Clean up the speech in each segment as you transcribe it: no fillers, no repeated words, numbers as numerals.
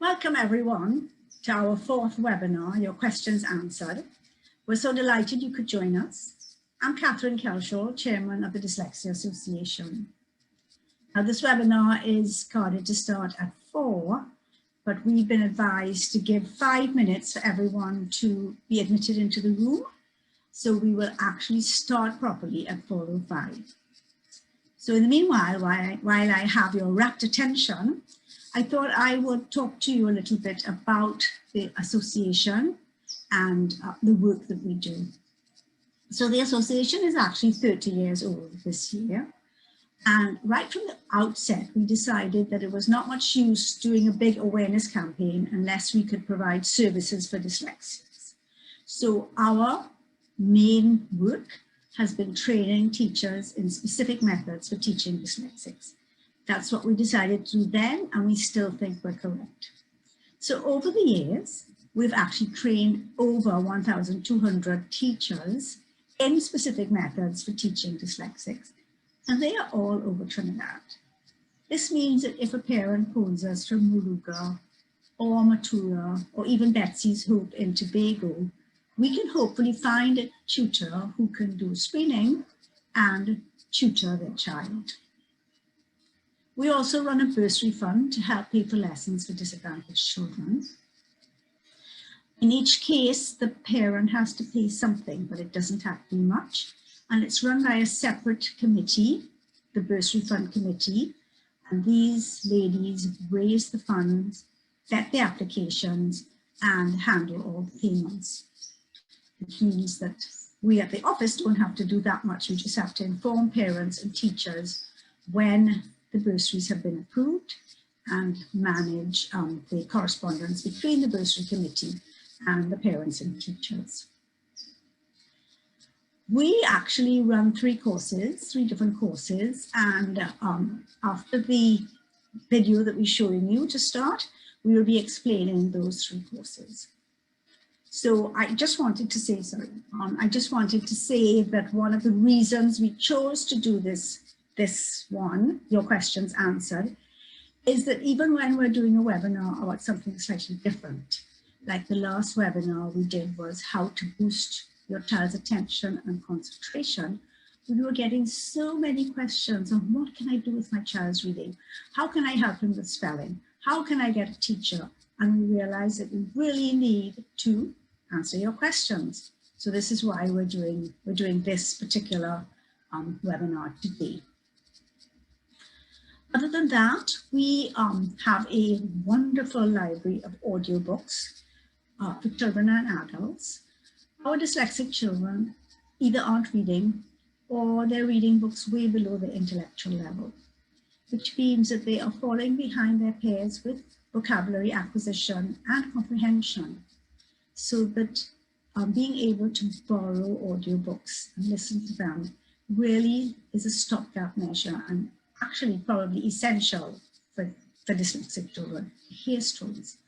Welcome everyone to our fourth webinar, Your Questions Answered. We're so delighted you could join us. I'm Kelshaw, Chairman of the Dyslexia Association. Now this webinar is carded to start at 4, but we've been advised to give 5 minutes for everyone to be admitted into the room. So we will actually start properly at 4:05. So in the meanwhile, while I have your rapt attention, I thought I would talk to you a little bit about the association and the work that we do. So the association is actually 30 years old this year. And right from the outset, we decided that it was not much use doing a big awareness campaign unless we could provide services for dyslexics. So our main work has been training teachers in specific methods for teaching dyslexics. That's what we decided to do then, and we still think we're correct. So over the years, we've actually trained over 1,200 teachers in specific methods for teaching dyslexics, and they are all over Trinidad. This means that if a parent phones us from Moruga or Matura or even Betsy's Hope in Tobago, we can hopefully find a tutor who can do screening and tutor their child. We also run a bursary fund to help pay for lessons for disadvantaged children. In each case, the parent has to pay something, but it doesn't have to be much. And it's run by a separate committee, the bursary fund committee. And these ladies raise the funds, vet the applications, and handle all the payments. It means that we at the office don't have to do that much. We just have to inform parents and teachers when the bursaries have been approved and manage the correspondence between the bursary committee and the parents and teachers. We actually run 3 different courses, and after the video that we're showing you to start, we will be explaining those 3 courses. So I just wanted to say, that one of the reasons we chose to do this one, Your Questions Answered, is that even when we're doing a webinar about something slightly different, like the last webinar we did was how to boost your child's attention and concentration, we were getting so many questions on what can I do with my child's reading? How can I help him with spelling? How can I get a teacher? And we realized that we really need to answer your questions. So this is why we're doing this particular webinar today. Other than that, we have a wonderful library of audiobooks for children and adults. Our dyslexic children either aren't reading or they're reading books way below their intellectual level, which means that they are falling behind their peers with vocabulary acquisition and comprehension. So that being able to borrow audiobooks and listen to them really is a stopgap measure and actually probably essential for dyslexic children to hear stories,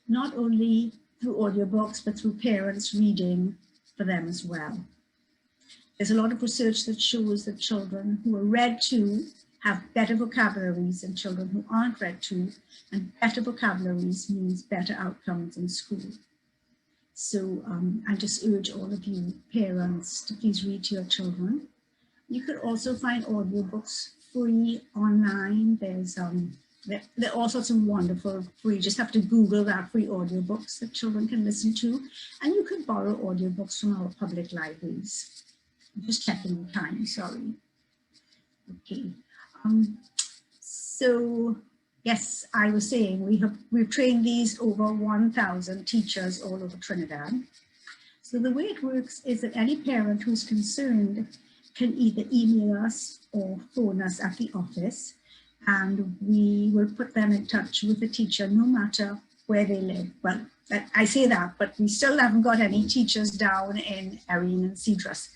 not only through audiobooks, but through parents reading for them as well. There's a lot of research that shows that children who are read to have better vocabularies than children who aren't read to, and better vocabularies means better outcomes in school. So I just urge all of you parents to please read to your children. You could also find audiobooks free online. There's there are all sorts of wonderful free, you just have to Google that, free audiobooks that children can listen to. And you can borrow audiobooks from our public libraries. I'm just checking the time, sorry. Okay. So yes, I was saying we've trained these over 1,000 teachers all over Trinidad. So the way it works is that any parent who's concerned can either email us or phone us at the office, and we will put them in touch with the teacher no matter where they live. Well, I say that, but we still haven't got any teachers down in Erin and Cedrus.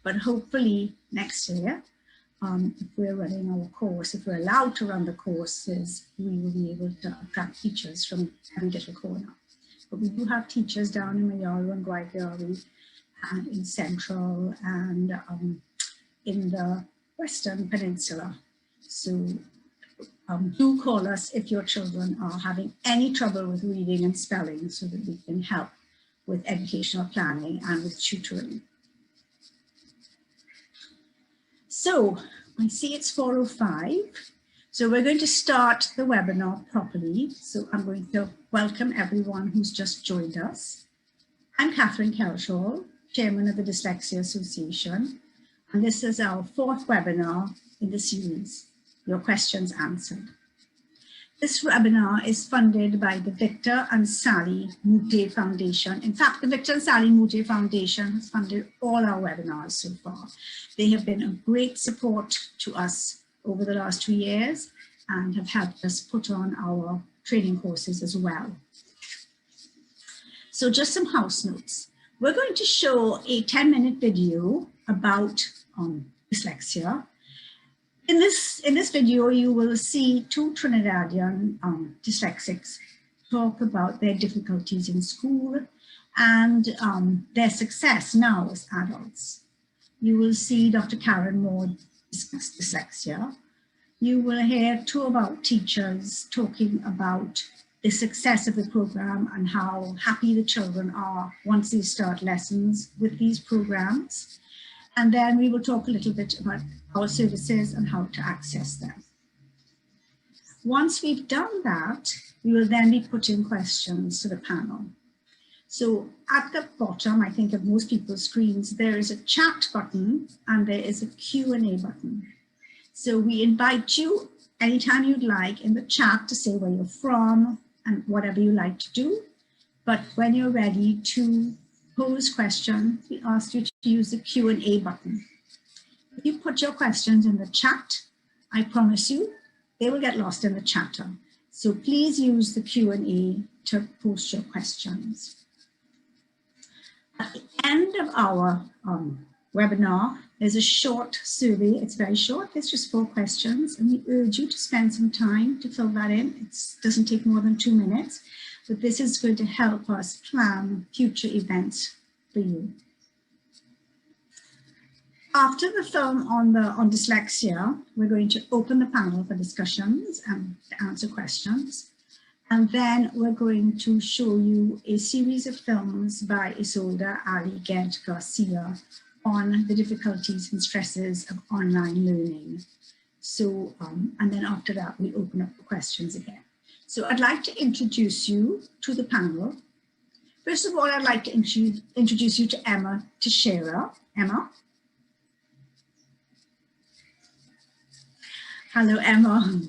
But hopefully next year, if we're running our course, if we're allowed to run the courses, we will be able to attract teachers from every little corner. But we do have teachers down in Mayaro and Guayari, and in Central and in the Western Peninsula. So do call us if your children are having any trouble with reading and spelling so that we can help with educational planning and with tutoring. So I see it's 4:05. So we're going to start the webinar properly. So I'm going to welcome everyone who's just joined us. I'm Kelshaw, Chairman of the Dyslexia Association, and this is our 4th webinar in the series, Your Questions Answered. This webinar is funded by the Victor and Sally Mute Foundation. In fact, the Victor and Sally Mute Foundation has funded all our webinars so far. They have been a great support to us over the last 2 years and have helped us put on our training courses as well. So just some house notes. We're going to show a 10-minute video about dyslexia. In this video, you will see 2 Trinidadian dyslexics talk about their difficulties in school and their success now as adults. You will see Dr. Karen Moore discuss dyslexia. You will hear 2 of our teachers talking about the success of the program and how happy the children are once they start lessons with these programs. And then we will talk a little bit about our services and how to access them. Once we've done that, we will then be putting questions to the panel. So at the bottom, I think of most people's screens, there is a chat button and there is a Q&A button. So we invite you anytime you'd like in the chat to say where you're from and whatever you like to do. But when you're ready to pose questions, we ask you to use the Q&A button. If you put your questions in the chat, I promise you, they will get lost in the chatter. So please use the Q&A to post your questions. At the end of our webinar, there's a short survey. It's very short. There's just 4 questions, and we urge you to spend some time to fill that in. It doesn't take more than 2 minutes, but this is going to help us plan future events for you. After the film on dyslexia, we're going to open the panel for discussions and to answer questions. And then we're going to show you a series of films by Isolde Ali Gent Garcia on the difficulties and stresses of online learning. So, and then after that, we open up for questions again. So I'd like to introduce you to the panel. First of all, I'd like to introduce you to Emma Tahira. Emma. Hello, Emma.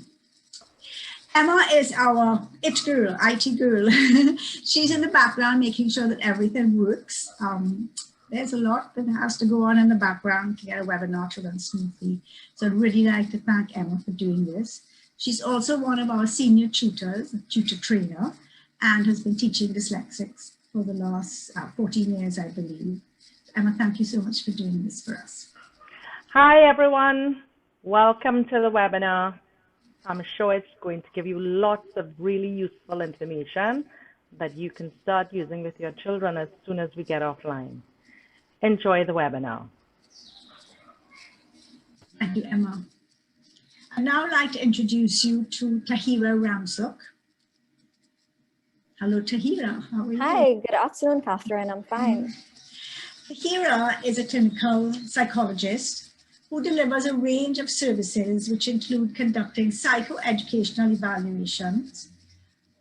Emma is our IT girl. She's in the background making sure that everything works. There's a lot that has to go on in the background to get a webinar to run smoothly. So I'd really like to thank Emma for doing this. She's also one of our senior tutors, a tutor trainer, and has been teaching dyslexics for the last 14 years, I believe. Emma, thank you so much for doing this for us. Hi, everyone. Welcome to the webinar. I'm sure it's going to give you lots of really useful information that you can start using with your children as soon as we get offline. Enjoy the webinar. Thank you, Emma. I'd now like to introduce you to Tahira Ramzook. Hello, Tahira. How are you? Hi, good afternoon, Catherine. I'm fine. Tahira is a clinical psychologist who delivers a range of services which include conducting psychoeducational evaluations,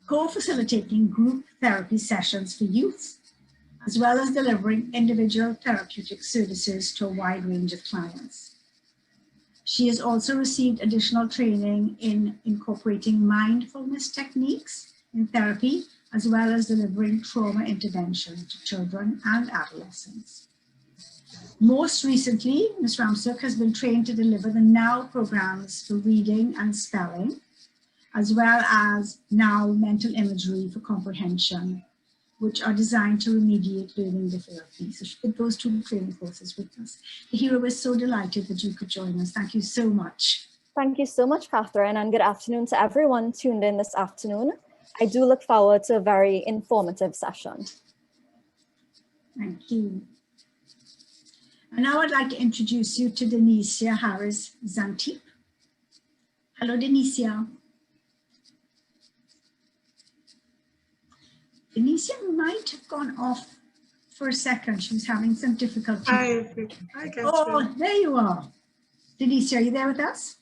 co-facilitating group therapy sessions for youth, as well as delivering individual therapeutic services to a wide range of clients. She has also received additional training in incorporating mindfulness techniques in therapy, as well as delivering trauma intervention to children and adolescents. Most recently, Ms. Ramzook has been trained to deliver the NOW programs for reading and spelling, as well as NOW mental imagery for comprehension, which are designed to remediate learning difficulties. So she did those 2 training courses with us. Tahira, we're so delighted that you could join us. Thank you so much. Thank you so much, Catherine, and good afternoon to everyone tuned in this afternoon. I do look forward to a very informative session. Thank you. And now I'd like to introduce you to Dyslexia Harris Zantip. Hello, Dyslexia. Denicia might have gone off for a second. She was having some difficulty. I get Oh, you. there you are. Denicia, are you there with us?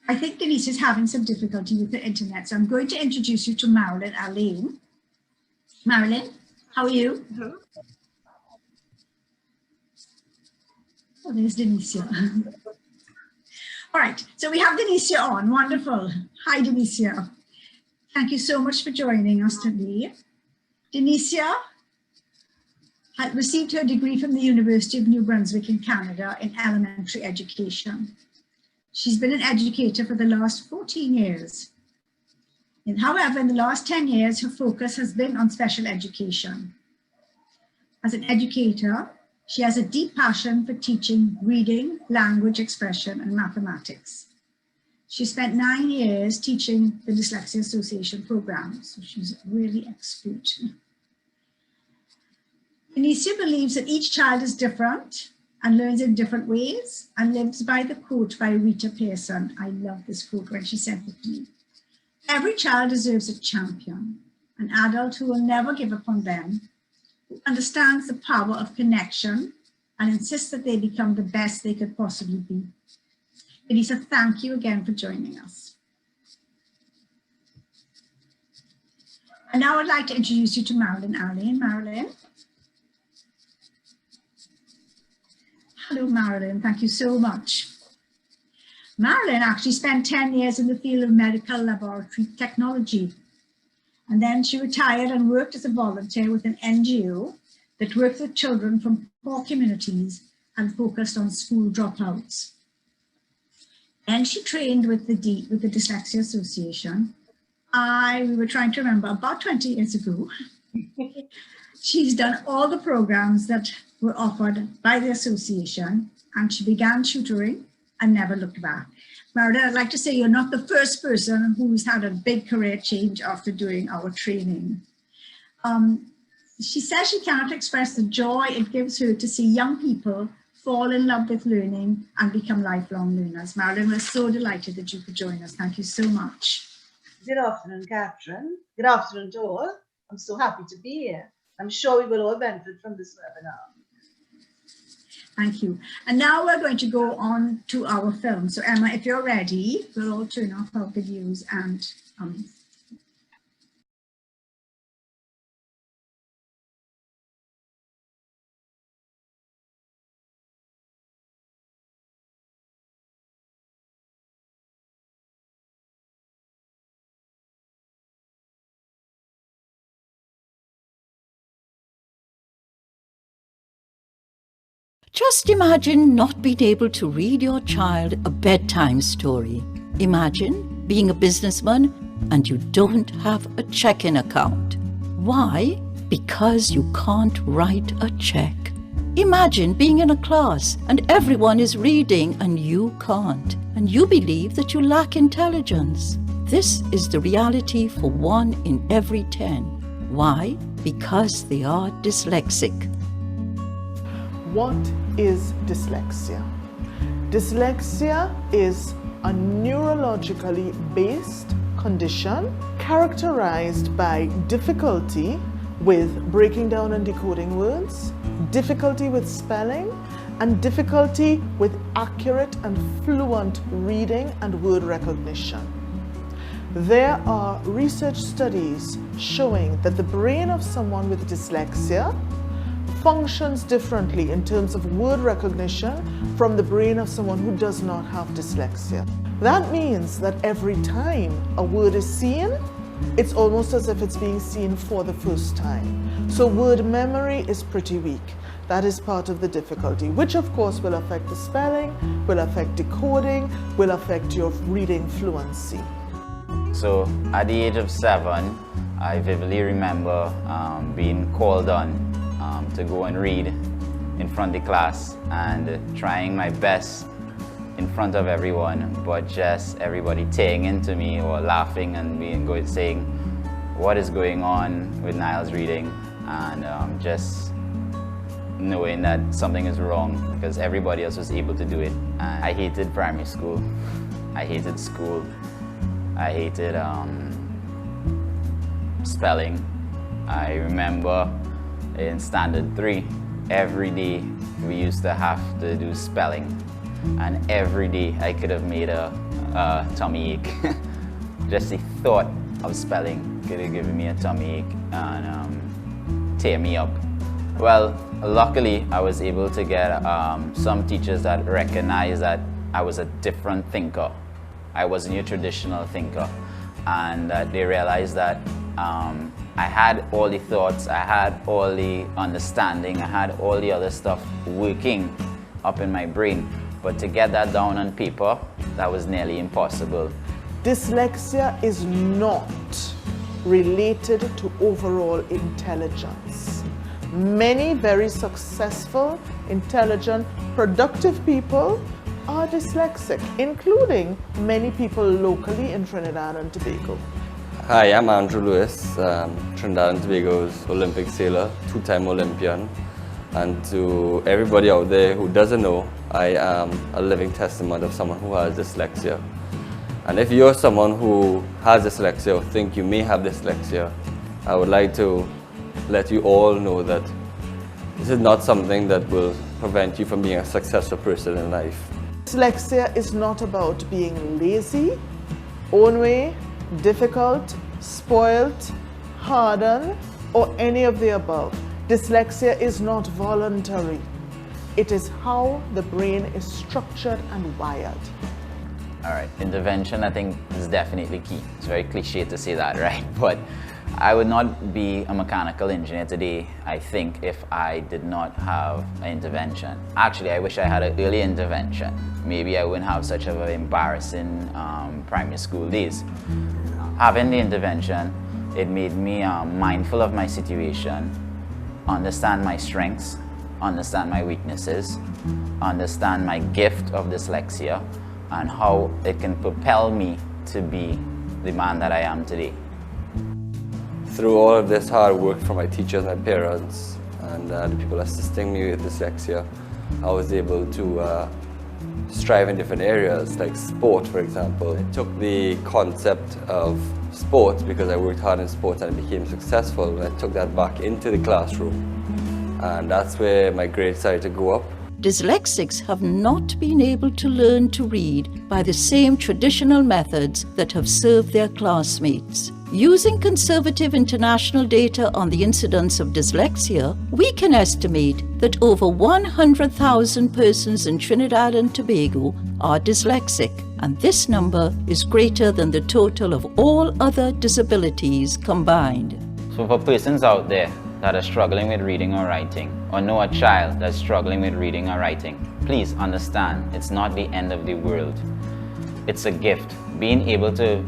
I think Denise is having some difficulty with the internet, so I'm going to introduce you to Marilyn Alain. Marilyn, how are you? Hello. Oh, there's Denicia. All right, so we have Denicia on. Wonderful. Hi, Denicia. Thank you so much for joining us today. Denicia had received her degree from the University of New Brunswick in Canada in elementary education. She's been an educator for the last 14 years. However, in the last 10 years, her focus has been on special education. As an educator, she has a deep passion for teaching reading, language expression, and mathematics. She spent 9 years teaching the Dyslexia Association program, so she's really expert. Denicia believes that each child is different and learns in different ways, and lives by the quote by Rita Pearson. I love this quote when she sent it to me. Every child deserves a champion, an adult who will never give up on them, who understands the power of connection and insists that they become the best they could possibly be. Elisa, thank you again for joining us. And now I'd like to introduce you to Marilyn Alain. Marilyn. Hello, Marilyn. Thank you so much. Marilyn actually spent 10 years in the field of medical laboratory technology. And then she retired and worked as a volunteer with an NGO that worked with children from poor communities and focused on school dropouts. Then she trained with the Dyslexia Association. We were trying to remember, about 20 years ago. She's done all the programs that were offered by the association, and she began tutoring and never looked back. Marilyn, I'd like to say you're not the first person who's had a big career change after doing our training. She says she cannot express the joy it gives her to see young people fall in love with learning and become lifelong learners. Marilyn, we're so delighted that you could join us. Thank you so much. Good afternoon, Catherine. Good afternoon to all. I'm so happy to be here. I'm sure we will all benefit from this webinar. Thank you. And now we're going to go on to our film. So Emma, if you're ready, we'll all turn off our videos and Just imagine not being able to read your child a bedtime story. Imagine being a businessman and you don't have a checking account. Why? Because you can't write a check. Imagine being in a class and everyone is reading and you can't, and you believe that you lack intelligence. This is the reality for 1 in every 10. Why? Because they are dyslexic. What is dyslexia? Dyslexia is a neurologically based condition characterized by difficulty with breaking down and decoding words, difficulty with spelling, and difficulty with accurate and fluent reading and word recognition. There are research studies showing that the brain of someone with dyslexia functions differently in terms of word recognition from the brain of someone who does not have dyslexia. That means that every time a word is seen, it's almost as if it's being seen for the first time. So word memory is pretty weak. That is part of the difficulty, which of course will affect the spelling, will affect decoding, will affect your reading fluency. So at the age of 7, I vividly remember being called on to go and read in front of the class and trying my best in front of everyone, but just everybody tearing into me or laughing and saying what is going on with Niall's reading, and just knowing that something is wrong because everybody else was able to do it. And I hated primary school. I hated school. I hated spelling. I remember in standard 3, every day we used to have to do spelling, and every day I could have made a tummy ache. Just the thought of spelling could have given me a tummy ache and tear me up. Well, luckily I was able to get some teachers that recognized that I was a different thinker. I wasn't your traditional thinker, and they realized that I had all the thoughts, I had all the understanding, I had all the other stuff working up in my brain, but to get that down on paper, that was nearly impossible. Dyslexia is not related to overall intelligence. Many very successful, intelligent, productive people are dyslexic, including many people locally in Trinidad and Tobago. Hi, I'm Andrew Lewis, Trinidad and Tobago's Olympic sailor, 2-time Olympian. And to everybody out there who doesn't know, I am a living testament of someone who has dyslexia. And if you're someone who has dyslexia or think you may have dyslexia, I would like to let you all know that this is not something that will prevent you from being a successful person in life. Dyslexia is not about being lazy, own way, difficult, spoilt, hardened, or any of the above. Dyslexia is not voluntary. It is how the brain is structured and wired. All right, intervention I think is definitely key. It's very cliche to say that, right? But I would not be a mechanical engineer today, I think, if I did not have an intervention. Actually, I wish I had an early intervention. Maybe I wouldn't have such an embarrassing primary school days. Having the intervention, it made me mindful of my situation, understand my strengths, understand my weaknesses, understand my gift of dyslexia, and how it can propel me to be the man that I am today. Through all of this hard work from my teachers, my parents, and the people assisting me with dyslexia, I was able to strive in different areas, like sport, for example. I took the concept of sports because I worked hard in sports and I became successful, and I took that back into the classroom. And that's where my grades started to go up. Dyslexics have not been able to learn to read by the same traditional methods that have served their classmates. Using conservative international data on the incidence of dyslexia, we can estimate that over 100,000 persons in Trinidad and Tobago are dyslexic, and this number is greater than the total of all other disabilities combined. So for persons out there that are struggling with reading or writing, or know a child that's struggling with reading or writing, please understand it's not the end of the world. It's a gift. Being able to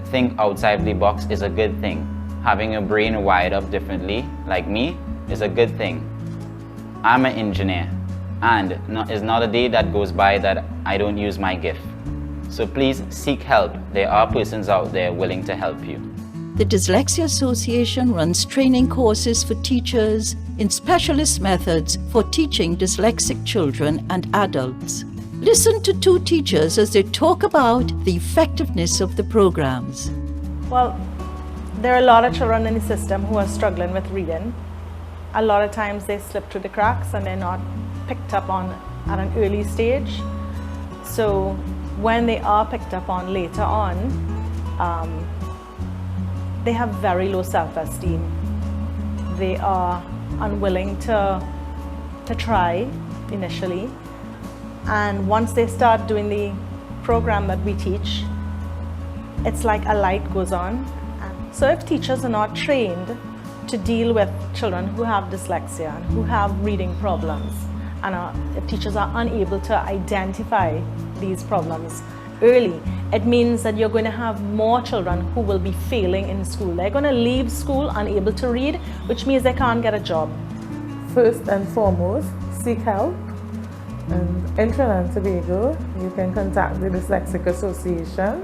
think outside the box is a good thing. Having your brain wired up differently, like me, is a good thing. I'm an engineer, and it's not a day that goes by that I don't use my gift. So please seek help. There are persons out there willing to help you. The Dyslexia Association runs training courses for teachers in specialist methods for teaching dyslexic children and adults. Listen to two teachers as they talk about the effectiveness of the programs. Well, there are a lot of children in the system who are struggling with reading. A lot of times they slip through the cracks and they're not picked up on at an early stage. So when they are picked up on later on, they have very low self-esteem. They are unwilling to try initially. And once they start doing the program that we teach, it's like a light goes on. So if teachers are not trained to deal with children who have dyslexia and who have reading problems, and if teachers are unable to identify these problems early, it means that you're going to have more children who will be failing in school. They're going to leave school unable to read, which means they can't get a job. First and foremost, seek help. And in Trinidad and Tobago, you can contact the Dyslexia Association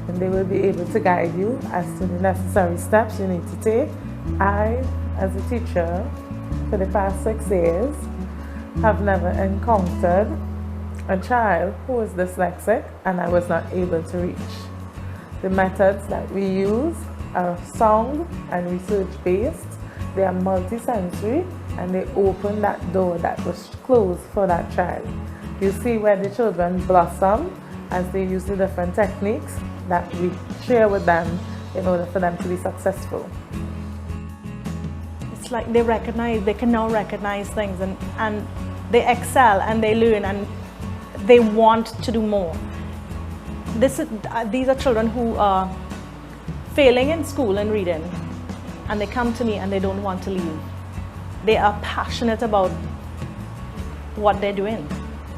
and they will be able to guide you as to the necessary steps you need to take. I, as a teacher, for the past 6 years, have never encountered a child who was dyslexic and I was not able to reach. The methods that we use are sound and research-based. They are multisensory, and they open that door that was closed for that child. You see where the children blossom as they use the different techniques that we share with them in order for them to be successful. It's like they can now recognize things, and they excel and they learn and they want to do more. These are children who are failing in school and reading, and they come to me and they don't want to leave. They are passionate about what they're doing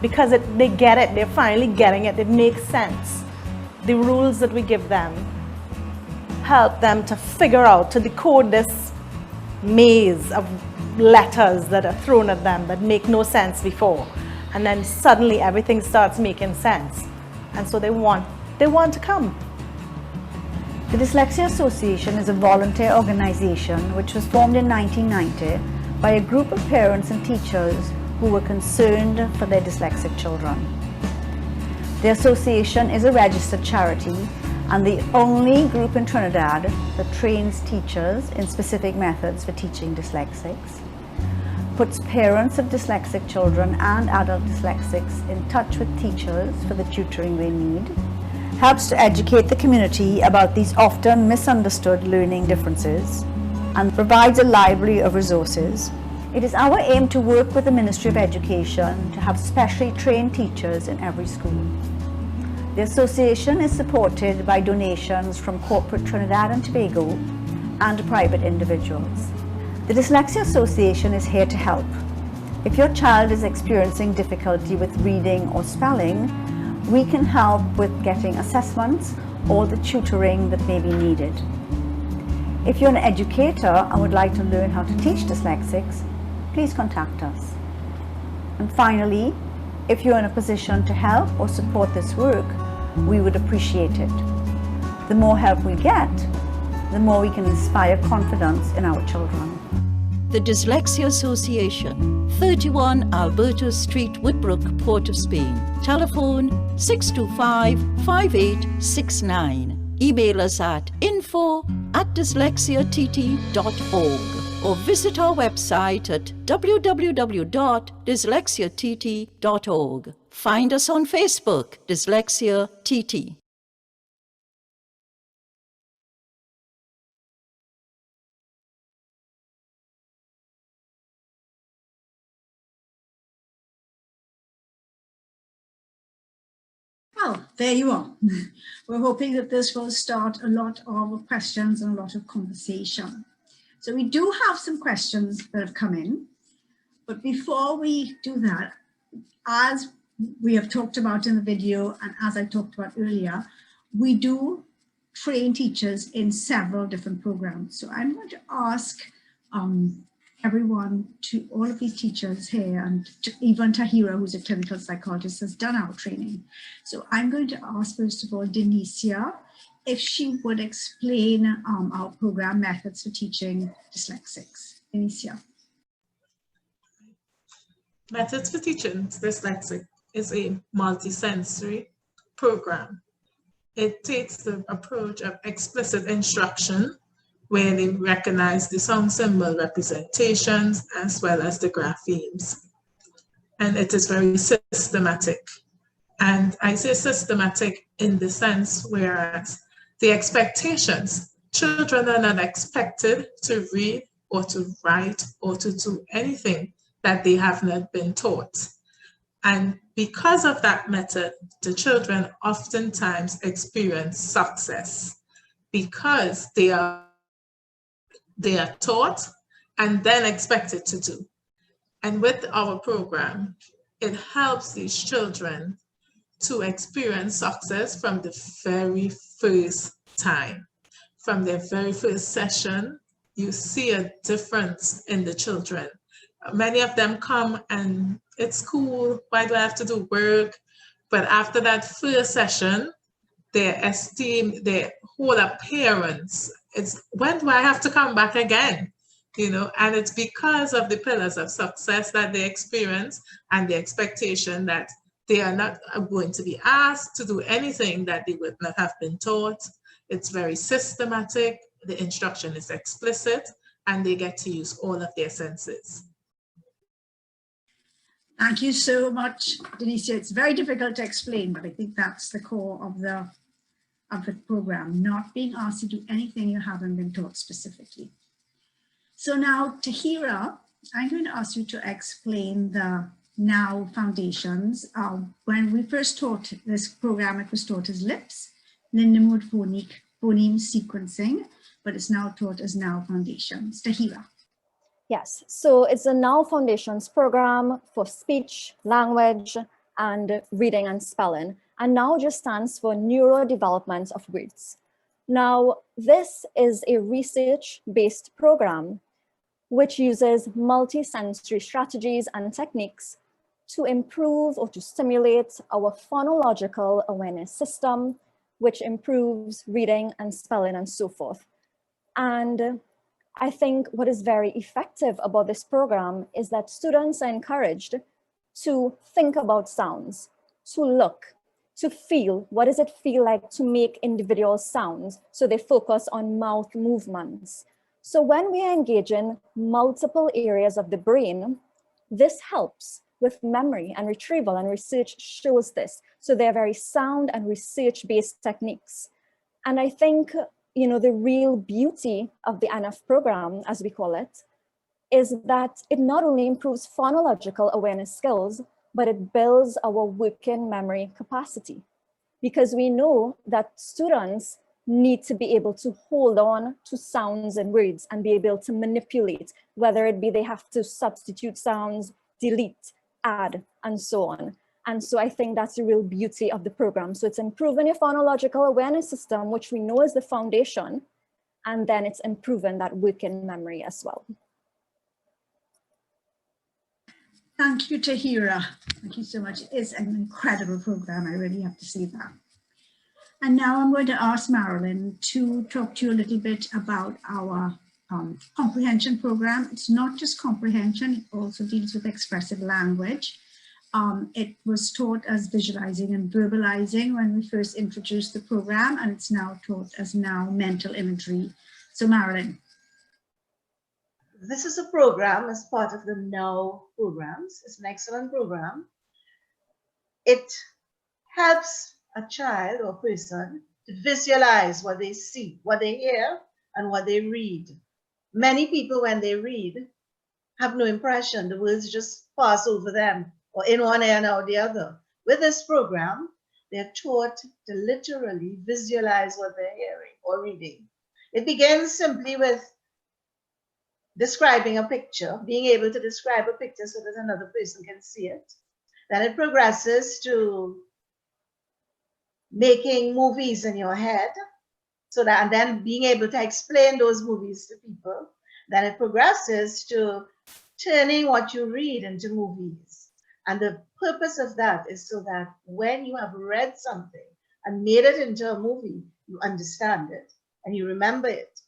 because they get it, they're finally getting it, it makes sense. The rules that we give them help them to figure out, to decode this maze of letters that are thrown at them that make no sense before. And then suddenly everything starts making sense. And so they want to come. The Dyslexia Association is a volunteer organization which was formed in 1990 by a group of parents and teachers who were concerned for their dyslexic children. The association is a registered charity and the only group in Trinidad that trains teachers in specific methods for teaching dyslexics, puts parents of dyslexic children and adult dyslexics in touch with teachers for the tutoring they need, helps to educate the community about these often misunderstood learning differences, and provides a library of resources. It is our aim to work with the Ministry of Education to have specially trained teachers in every school. The association is supported by donations from corporate Trinidad and Tobago and private individuals. The Dyslexia Association is here to help. If your child is experiencing difficulty with reading or spelling, we can help with getting assessments or the tutoring that may be needed. If you're an educator and would like to learn how to teach dyslexics, please contact us. And finally, if you're in a position to help or support this work, we would appreciate it. The more help we get, the more we can inspire confidence in our children. The Dyslexia Association, 31 Alberta Street, Whitbrook, Port of Spain. Telephone 625-5869. Email us at info@dyslexiatt.org or visit our website at www.dyslexiatt.org. Find us on Facebook, Dyslexia TT. Well, there you are. We're hoping that this will start a lot of questions and a lot of conversation. So we do have some questions that have come in, but before we do that, as we have talked about in the video and as I talked about earlier, we do train teachers in several different programs. So I'm going to ask everyone, all of these teachers here, and even Tahira, who's a clinical psychologist, has done our training. So I'm going to ask, first of all, Denicia, if she would explain our program methods for teaching dyslexics. Denicia. Methods for teaching dyslexic is a multisensory program. It takes the approach of explicit instruction, where they recognize the sound symbol representations as well as the graphemes. And it is very systematic. And I say systematic in the sense whereas the expectations, children are not expected to read or to write or to do anything that they have not been taught. And because of that method, the children oftentimes experience success because they are taught and then expected to do. And with our program, it helps these children to experience success from the very first time. From their very first session, you see a difference in the children. Many of them come and it's cool, why do I have to do work? But after that first session, their esteem, their whole appearance, it's when do I have to come back again? You know, and it's because of the pillars of success that they experience and the expectation that they are not going to be asked to do anything that they would not have been taught. It's very systematic. the instruction is explicit and they get to use all of their senses. Thank you so much, Denicia. It's very difficult to explain, but I think that's the core of the program, not being asked to do anything you haven't been taught specifically. So now, Tahira, I'm going to ask you to explain the NOW foundations. When we first taught this program, it was taught as LIPS, Lindenwood phoneme sequencing, but it's now taught as NOW foundations. Tahira. Yes, so it's a NOW Foundations program for speech, language, and reading and spelling. And NOW just stands for Neurodevelopment of Words. Now, this is a research-based program which uses multi-sensory strategies and techniques to improve or to stimulate our phonological awareness system, which improves reading and spelling and so forth. And I think what is very effective about this program is that students are encouraged to think about sounds, to look, to feel, what does it feel like to make individual sounds? So they focus on mouth movements. So when we are engaging multiple areas of the brain, this helps with memory and retrieval, and research shows this. So they're very sound and research-based techniques. And I think, you know, the real beauty of the NF program, as we call it, is that it not only improves phonological awareness skills, but it builds our working memory capacity. Because we know that students need to be able to hold on to sounds and words and be able to manipulate, whether it be they have to substitute sounds, delete, add, and so on. And so I think that's the real beauty of the program. So it's improving your phonological awareness system, which we know is the foundation, and then it's improving that working memory as well. Thank you, Tahira. Thank you so much. It is an incredible program. I really have to say that. And now I'm going to ask Marilyn to talk to you a little bit about our comprehension program. It's not just comprehension, it also deals with expressive language. It was taught as visualizing and verbalizing when we first introduced the program, and it's now taught as NOW mental imagery. So Marilyn. This is a program as part of the NOW programs. It's an excellent program. It helps a child or person to visualize what they see, what they hear, and what they read. Many people, when they read, have no impression. The words just pass over them, or in one ear and out the other. With this program, they're taught to literally visualize what they're hearing or reading. It begins simply with describing a picture, being able to describe a picture so that another person can see it. Then it progresses to making movies in your head, so that, and then being able to explain those movies to people. Then it progresses to turning what you read into movies. And the purpose of that is so that when you have read something and made it into a movie, you understand it and you remember it.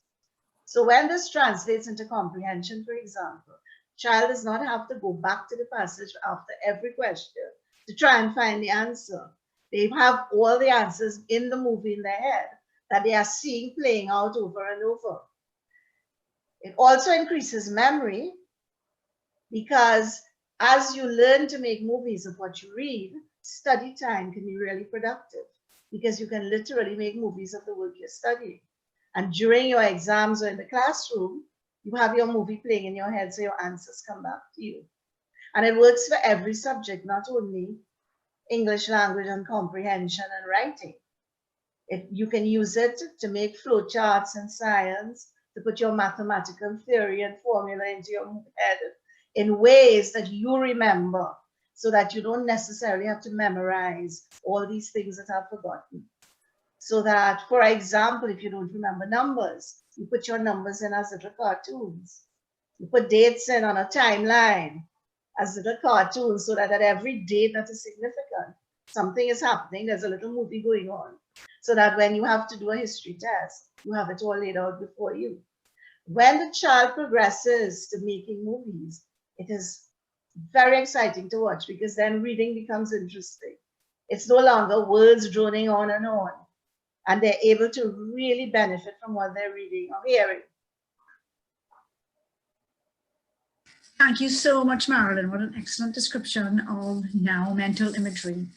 So when this translates into comprehension, for example, child does not have to go back to the passage after every question to try and find the answer. They have all the answers in the movie in their head that they are seeing playing out over and over. It also increases memory, because as you learn to make movies of what you read, study time can be really productive, because you can literally make movies of the work you're studying. And during your exams or in the classroom, you have your movie playing in your head, so your answers come back to you. And it works for every subject, not only English language and comprehension and writing. You can use it to make flowcharts in science, to put your mathematical theory and formula into your head in ways that you remember, so that you don't necessarily have to memorize all these things that are forgotten. So that, for example, if you don't remember numbers, you put your numbers in as little cartoons. You put dates in on a timeline as little cartoons, so that at every date that is significant, something is happening, there's a little movie going on, so that when you have to do a history test, you have it all laid out before you. When the child progresses to making movies, it is very exciting to watch, because then reading becomes interesting. It's no longer words droning on and on. and they're able to really benefit from what they're reading or hearing. Thank you so much, Marilyn. What an excellent description of now mental imagery.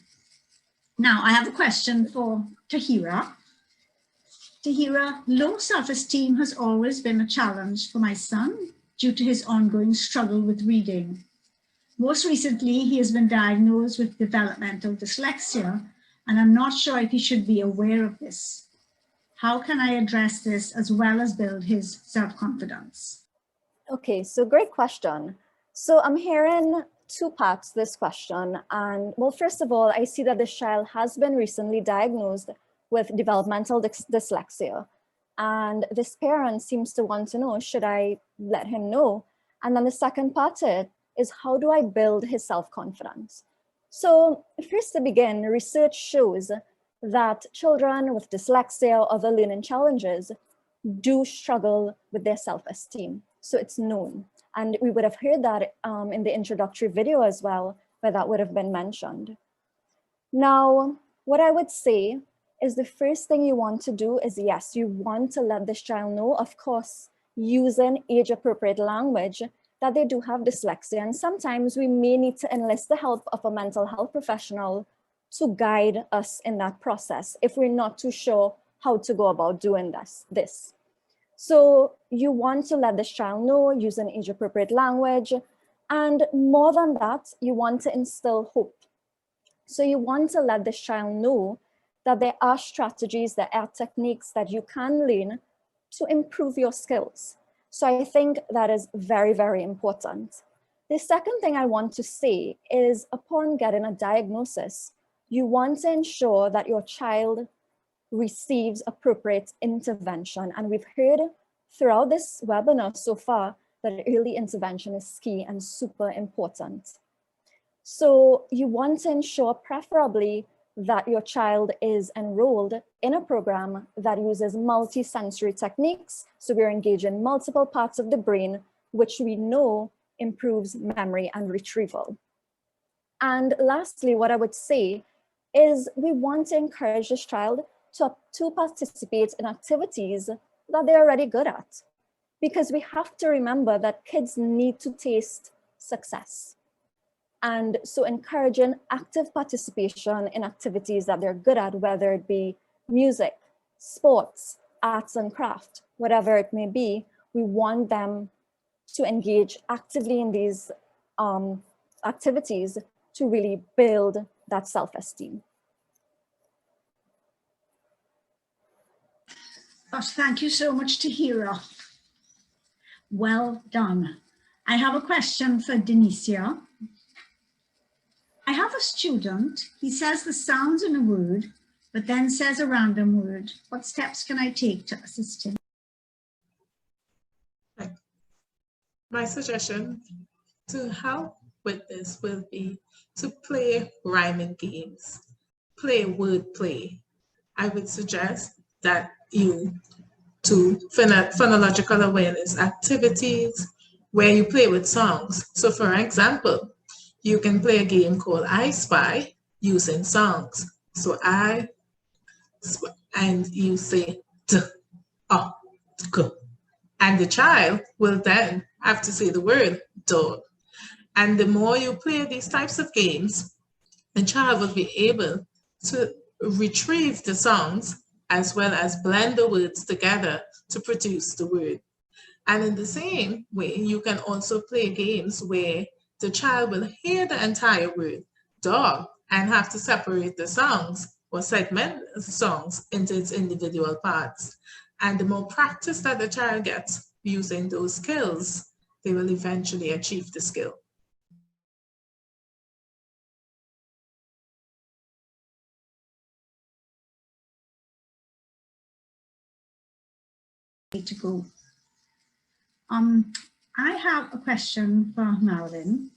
Now, I have a question for Tahira. Tahira, low self-esteem has always been a challenge for my son due to his ongoing struggle with reading. Most recently, he has been diagnosed with developmental dyslexia, and I'm not sure if he should be aware of this. How can I address this as well as build his self-confidence? Okay, so great question. So I'm hearing two parts to this question. And well, first of all, I see that this child has been recently diagnosed with developmental dyslexia. And this parent seems to want to know, should I let him know? And then the second part of it is, how do I build his self-confidence? So first to begin, research shows that children with dyslexia or other learning challenges do struggle with their self-esteem. So it's known. And we would have heard that in the introductory video as well, where that would have been mentioned. Now, what I would say is the first thing you want to do is, yes, you want to let this child know, of course, using age-appropriate language, that they do have dyslexia. And sometimes we may need to enlist the help of a mental health professional to guide us in that process if we're not too sure how to go about doing this. So you want to let this child know using age-appropriate language. And more than that, you want to instill hope. So you want to let this child know that there are strategies, there are techniques that you can learn to improve your skills. So I think that is very, very important. The second thing I want to say is, upon getting a diagnosis, you want to ensure that your child receives appropriate intervention. And we've heard throughout this webinar so far that early intervention is key and super important. So you want to ensure preferably that your child is enrolled in a program that uses multi-sensory techniques. So we're engaging multiple parts of the brain, which we know improves memory and retrieval. And lastly, what I would say is we want to encourage this child to participate in activities that they're already good at. Because we have to remember that kids need to taste success. And so encouraging active participation in activities that they're good at, whether it be music, sports, arts and craft, whatever it may be, we want them to engage actively in these activities to really build that self-esteem. Gosh, thank you so much, Tahira. Well done. I have a question for Denicia. I have a student, he says the sounds in a word, but then says a random word. What steps can I take to assist him? My suggestion to help with this will be to play rhyming games, play word play. I would suggest that you do phonological awareness activities where you play with songs. So for example, you can play a game called I Spy using songs. So I, and you say d, g. And the child will then have to say the word dog. And the more you play these types of games, the child will be able to retrieve the songs as well as blend the words together to produce the word. And in the same way, you can also play games where the child will hear the entire word dog and have to separate the songs or segment the songs into its individual parts. And the more practice that the child gets using those skills, they will eventually achieve the skill. To go. I have a question for Marilyn.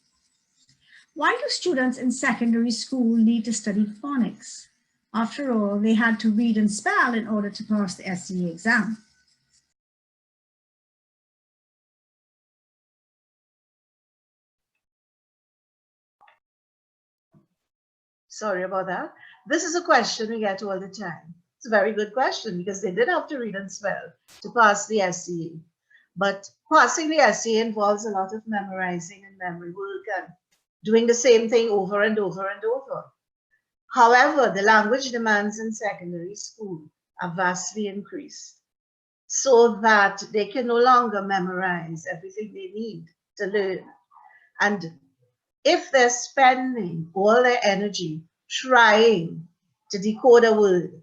Why do students in secondary school need to study phonics? After all, they had to read and spell in order to pass the SE exam. Sorry about that. This is a question we get all the time. It's a very good question because they did have to read and spell to pass the SCA. But passing the SCA involves a lot of memorizing and memory work and doing the same thing over and over and over. However, the language demands in secondary school are vastly increased so that they can no longer memorize everything they need to learn. And if they're spending all their energy trying to decode a word,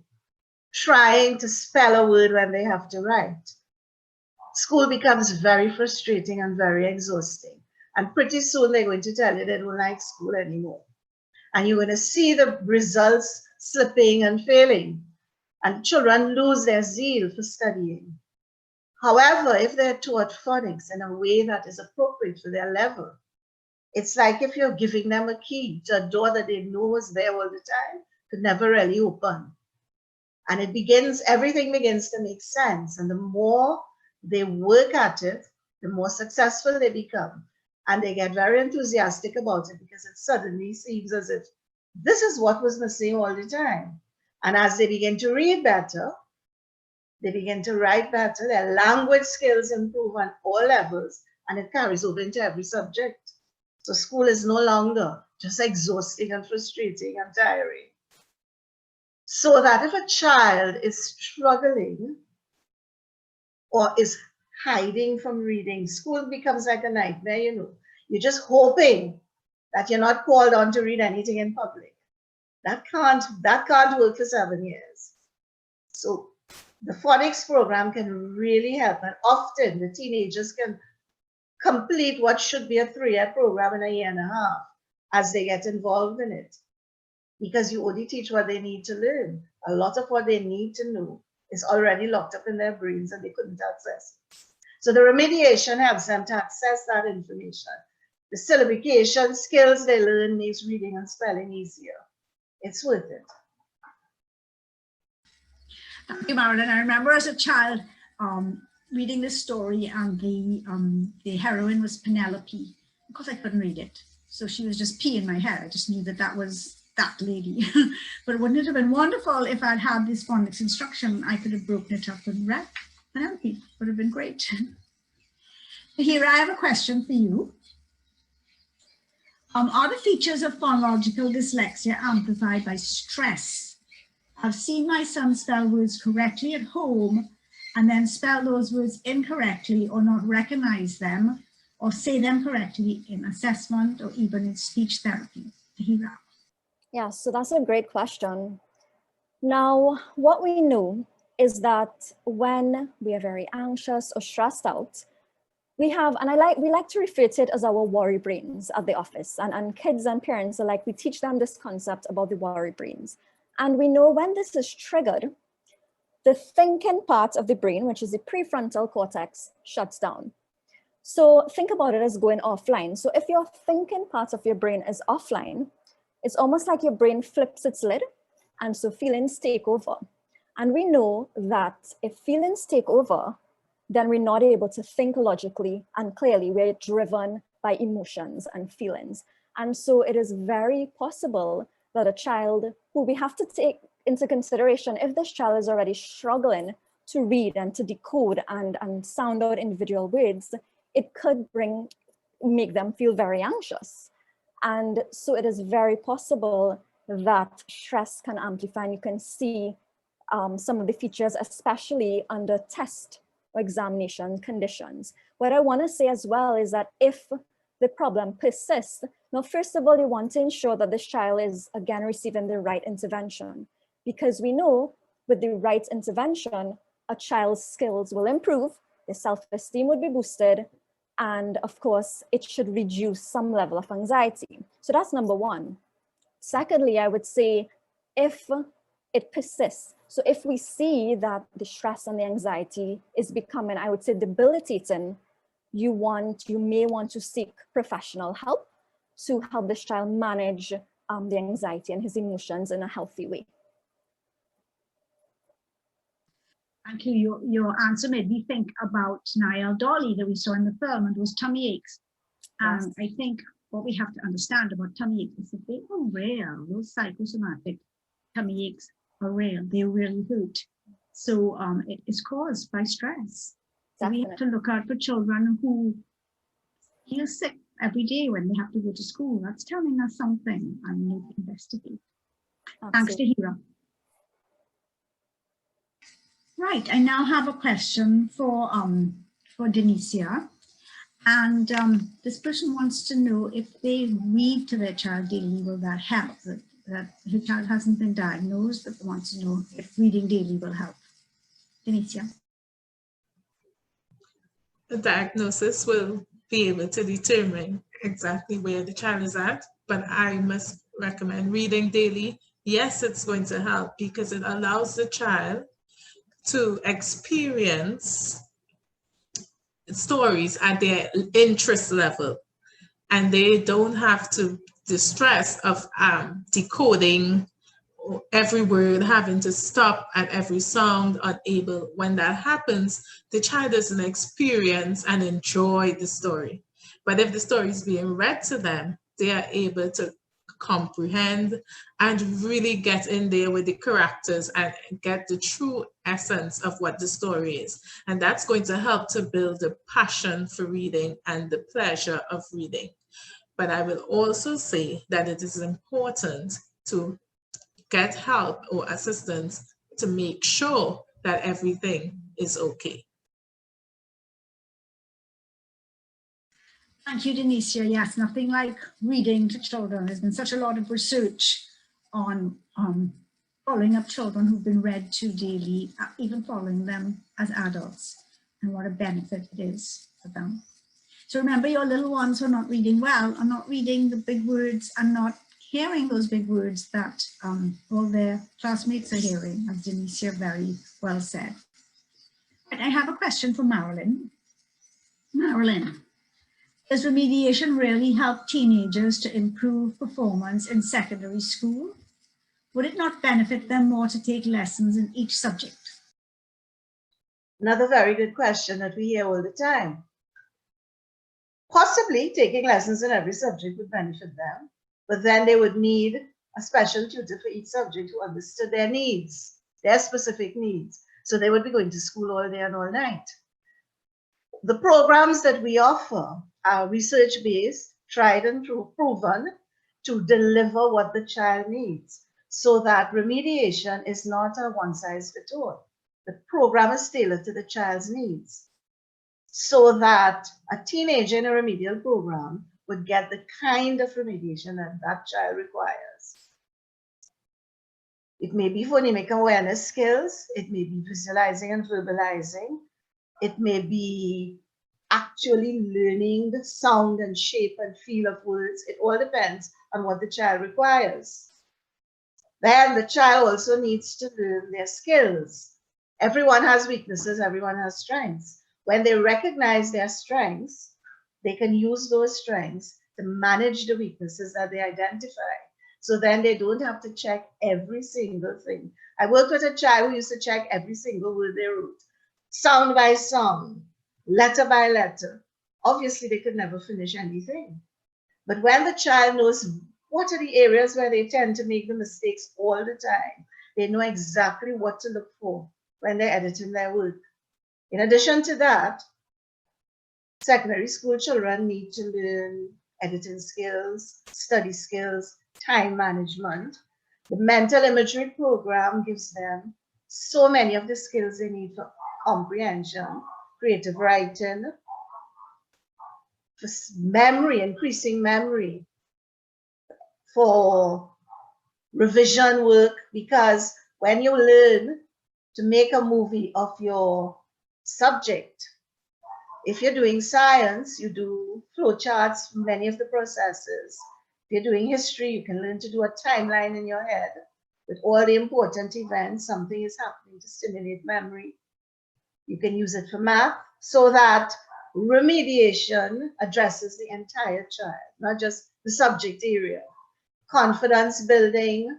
trying to spell a word when they have to write, school becomes very frustrating and very exhausting. And pretty soon they're going to tell you they don't like school anymore. And you're going to see the results slipping and failing. And children lose their zeal for studying. However, if they're taught phonics in a way that is appropriate for their level, it's like if you're giving them a key to a door that they know was there all the time, could never really open. And everything begins to make sense. And the more they work at it, the more successful they become. And they get very enthusiastic about it because it suddenly seems as if this is what was missing all the time. And as they begin to read better, they begin to write better, their language skills improve on all levels, and it carries over into every subject. So school is no longer just exhausting and frustrating and tiring. So that if a child is struggling or is hiding from reading, school becomes like a nightmare, you know. You're just hoping that you're not called on to read anything in public. That can't work for 7 years. So the phonics program can really help, and often the teenagers can complete what should be a 3-year program in a year and a half as they get involved in it. Because you only teach what they need to learn. A lot of what they need to know is already locked up in their brains and they couldn't access it. So the remediation helps them to access that information. The syllabication skills they learn makes reading and spelling easier. It's worth it. Thank you, Marilyn. I remember as a child reading this story, and the heroine was Penelope. Of course, I couldn't read it. So she was just P in my head. I just knew that that was that lady. But wouldn't it have been wonderful if I'd had this phonics instruction? I could have broken it up and read Penelope. Would have been great. Tahira, I have a question for you. Are the features of phonological dyslexia amplified by stress? I've seen my son spell words correctly at home and then spell those words incorrectly or not recognize them or say them correctly in assessment or even in speech therapy. Tahira. Yeah, so that's a great question. Now, what we know is that when we are very anxious or stressed out, we have, and we like to refer to it as our worry brains at the office. And kids and parents are like, we teach them this concept about the worry brains. And we know when this is triggered, the thinking part of the brain, which is the prefrontal cortex, shuts down. So think about it as going offline. So if your thinking part of your brain is offline, it's almost like your brain flips its lid, and so feelings take over. And we know that if feelings take over, then we're not able to think logically and clearly. We're driven by emotions and feelings. And so it is very possible that a child who we have to take into consideration, if this child is already struggling to read and to decode and sound out individual words, it could make them feel very anxious. And so it is very possible that stress can amplify, and you can see some of the features, especially under test or examination conditions. What I want to say as well is that if the problem persists, now, first of all, you want to ensure that this child is, again, receiving the right intervention, because we know with the right intervention, a child's skills will improve, their self-esteem would be boosted, and of course, it should reduce some level of anxiety. So that's number one. Secondly, I would say if it persists, so if we see that the stress and the anxiety is becoming, I would say, debilitating, you may want to seek professional help to help this child manage the anxiety and his emotions in a healthy way. Thank you. Your answer made me think about Niall Dolly that we saw in the film and those tummy aches. And I think what we have to understand about tummy aches is that they are rare. Those psychosomatic tummy aches are real. They really hurt. So it is caused by stress. So we have to look out for children who feel sick every day when they have to go to school. That's telling us something, and we need to investigate. Thanks, Tahira. Right, I now have a question for Denicia. And this person wants to know if they read to their child daily, will that help? That her child hasn't been diagnosed, but wants to know if reading daily will help. Denicia. The diagnosis will be able to determine exactly where the child is at, but I must recommend reading daily. Yes, it's going to help because it allows the child to experience stories at their interest level, and they don't have to the stress of decoding every word, having to stop at every sound, unable. When that happens, the child doesn't experience and enjoy the story. But if the story is being read to them, they are able to comprehend and really get in there with the characters and get the true essence of what the story is. And that's going to help to build the passion for reading and the pleasure of reading. But I will also say that it is important to get help or assistance to make sure that everything is okay. Thank you, Denicia. Yes, nothing like reading to children. There's been such a lot of research on following up children who've been read to daily, even following them as adults, and what a benefit it is for them. So remember, your little ones who are not reading well are not reading the big words and not hearing those big words that all their classmates are hearing, as Denicia very well said. And I have a question for Marilyn. Marilyn, does remediation really help teenagers to improve performance in secondary school? Would it not benefit them more to take lessons in each subject? Another very good question that we hear all the time. Possibly taking lessons in every subject would benefit them, but then they would need a special tutor for each subject who understood their needs, their specific needs. So they would be going to school all day and all night. The programs that we offer are research-based, tried and proven to deliver what the child needs, so that remediation is not a one-size-fits-all. The program is tailored to the child's needs, so that a teenager in a remedial program would get the kind of remediation that that child requires. It may be phonemic awareness skills, it may be visualizing and verbalizing, it may be actually learning the sound and shape and feel of words. It all depends on what the child requires. Then the child also needs to learn their skills. Everyone has weaknesses, everyone has strengths. When they recognize their strengths, they can use those strengths to manage the weaknesses that they identify. So then they don't have to check every single thing. I worked with a child who used to check every single word they wrote, sound by sound, letter by letter. Obviously, they could never finish anything. But when the child knows what are the areas where they tend to make the mistakes all the time, they know exactly what to look for when they're editing their work. In addition to that, secondary school children need to learn editing skills, study skills, time management. The mental imagery program gives them so many of the skills they need for comprehension, creative writing, for memory, increasing memory, for revision work, because when you learn to make a movie of your subject, if you're doing science, you do flowcharts for many of the processes. If you're doing history, you can learn to do a timeline in your head with all the important events. Something is happening to stimulate memory. You can use it for math, so that remediation addresses the entire child, not just the subject area. Confidence building.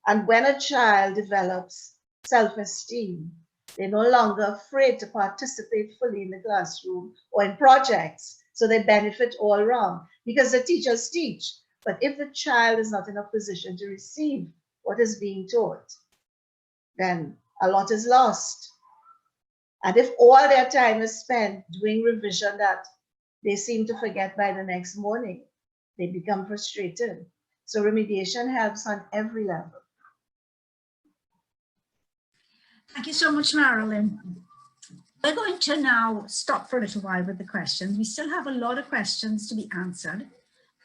And when a child develops self-esteem, they're no longer afraid to participate fully in the classroom or in projects. So they benefit all round because the teachers teach. But if the child is not in a position to receive what is being taught, then a lot is lost. And if all their time is spent doing revision that they seem to forget by the next morning, they become frustrated. So remediation helps on every level. Thank you so much, Marilyn. We're going to now stop for a little while with the questions. We still have a lot of questions to be answered.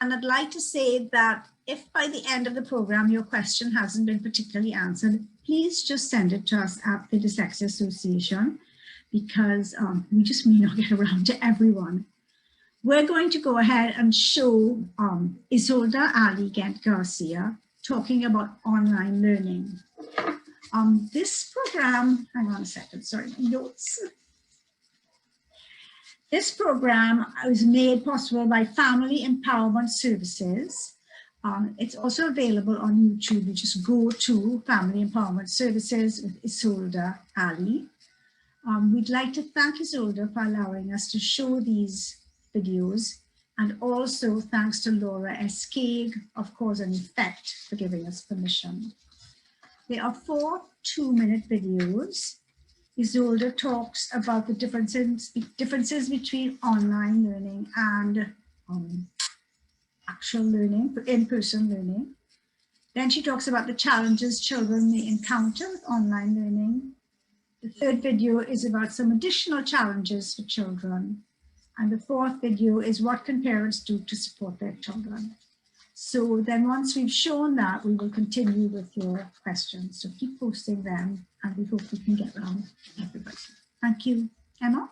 And I'd like to say that if by the end of the program your question hasn't been particularly answered, please just send it to us at the Dyslexia Association, because we just may not get around to everyone. We're going to go ahead and show Isolda Ali Gent Garcia talking about online learning. This program, hang on a second, sorry, notes. This program was made possible by Family Empowerment Services. It's also available on YouTube. You just go to Family Empowerment Services with Isolda Ali. We'd like to thank Isolda for allowing us to show these videos, and also thanks to Laura Escaig of Cause and Effect for giving us permission. There are 4 2-minute videos. Isolda talks about the differences between online learning and actual learning, in-person learning. Then she talks about the challenges children may encounter with online learning. The 3rd video is about some additional challenges for children. And the 4th video is what can parents do to support their children. So then once we've shown that, we will continue with your questions. So keep posting them, and we hope we can get around everybody. Thank you. Emma?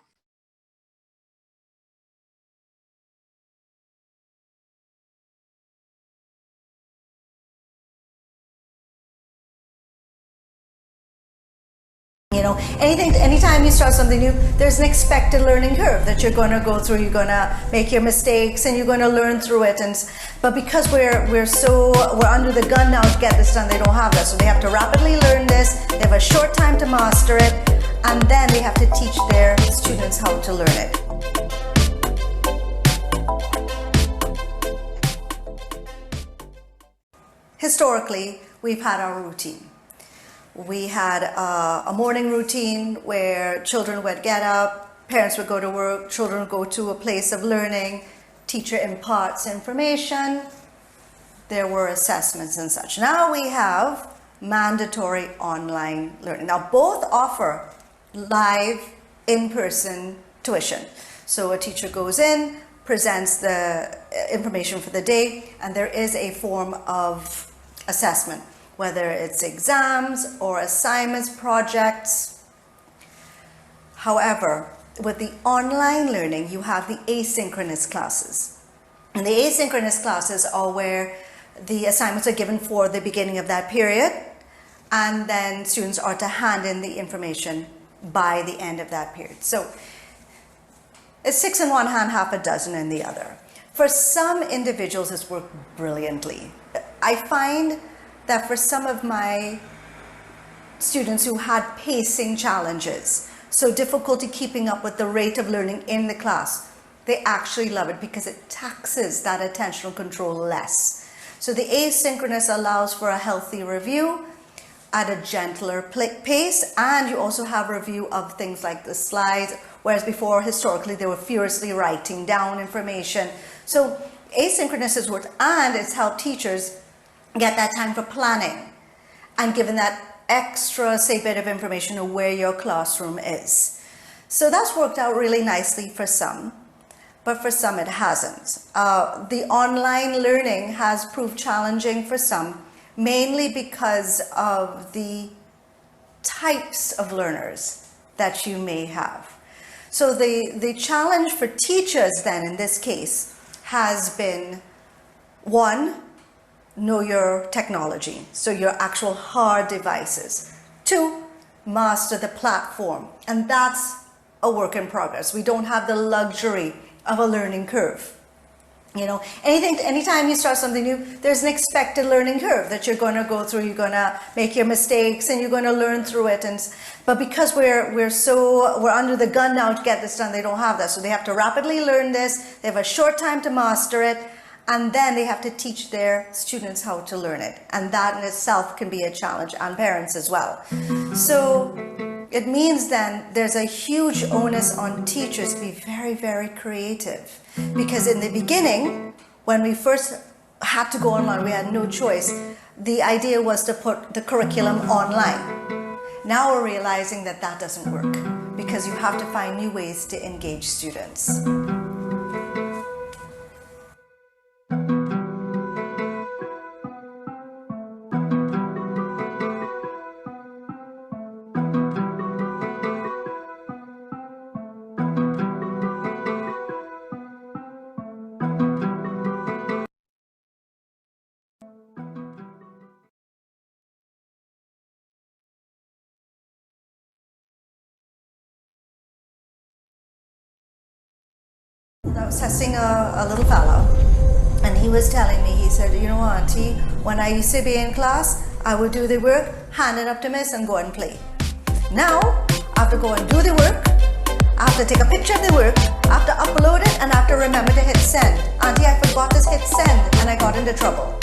You know, anytime you start something new, there's an expected learning curve that you're going to go through. You're going to make your mistakes and you're going to learn through it. But because we're under the gun now to get this done, they don't have that. So they have to rapidly learn this. They have a short time to master it, and then they have to teach their students how to learn it. Historically, we've had our routine. We had a morning routine where children would get up, parents would go to work, children would go to a place of learning, teacher imparts information, there were assessments and such. Now we have mandatory online learning. Now both offer live in-person tuition. So a teacher goes in, presents the information for the day, and there is a form of assessment, whether it's exams or assignments, projects. However, with the online learning, you have the asynchronous classes. And the asynchronous classes are where the assignments are given for the beginning of that period, and then students are to hand in the information by the end of that period. So it's 6 in one hand, half a dozen in the other. For some individuals, it's worked brilliantly. I find that for some of my students who had pacing challenges, so difficulty keeping up with the rate of learning in the class, they actually love it because it taxes that attentional control less. So the asynchronous allows for a healthy review at a gentler pace, and you also have a review of things like the slides, whereas before, historically, they were furiously writing down information. So asynchronous has worked, and it's helped teachers get that time for planning and given that extra, say, bit of information of where your classroom is. So that's worked out really nicely for some, but for some it hasn't. The online learning has proved challenging for some, mainly because of the types of learners that you may have. So the challenge for teachers then in this case has been, one, know your technology, so your actual hard devices. 2, master the platform, and that's a work in progress. We don't have the luxury of a learning curve. You know, anytime you start something new, there's an expected learning curve that you're going to go through. You're going to make your mistakes and you're going to learn through it. But because we're under the gun now to get this done, they don't have that. So they have to rapidly learn this. They have a short time to master it, and then they have to teach their students how to learn it. And that in itself can be a challenge, and parents as well. So it means then there's a huge onus on teachers to be very, very creative. Because in the beginning, when we first had to go online, we had no choice. The idea was to put the curriculum online. Now we're realizing that that doesn't work, because you have to find new ways to engage students. I was assessing a little fellow, and he was telling me, he said, you know, Auntie, when I used to be in class, I would do the work, hand it up to miss, and go and play. Now, I have to go and do the work, I have to take a picture of the work, I have to upload it, and I have to remember to hit send. Auntie, I forgot to hit send, and I got into trouble.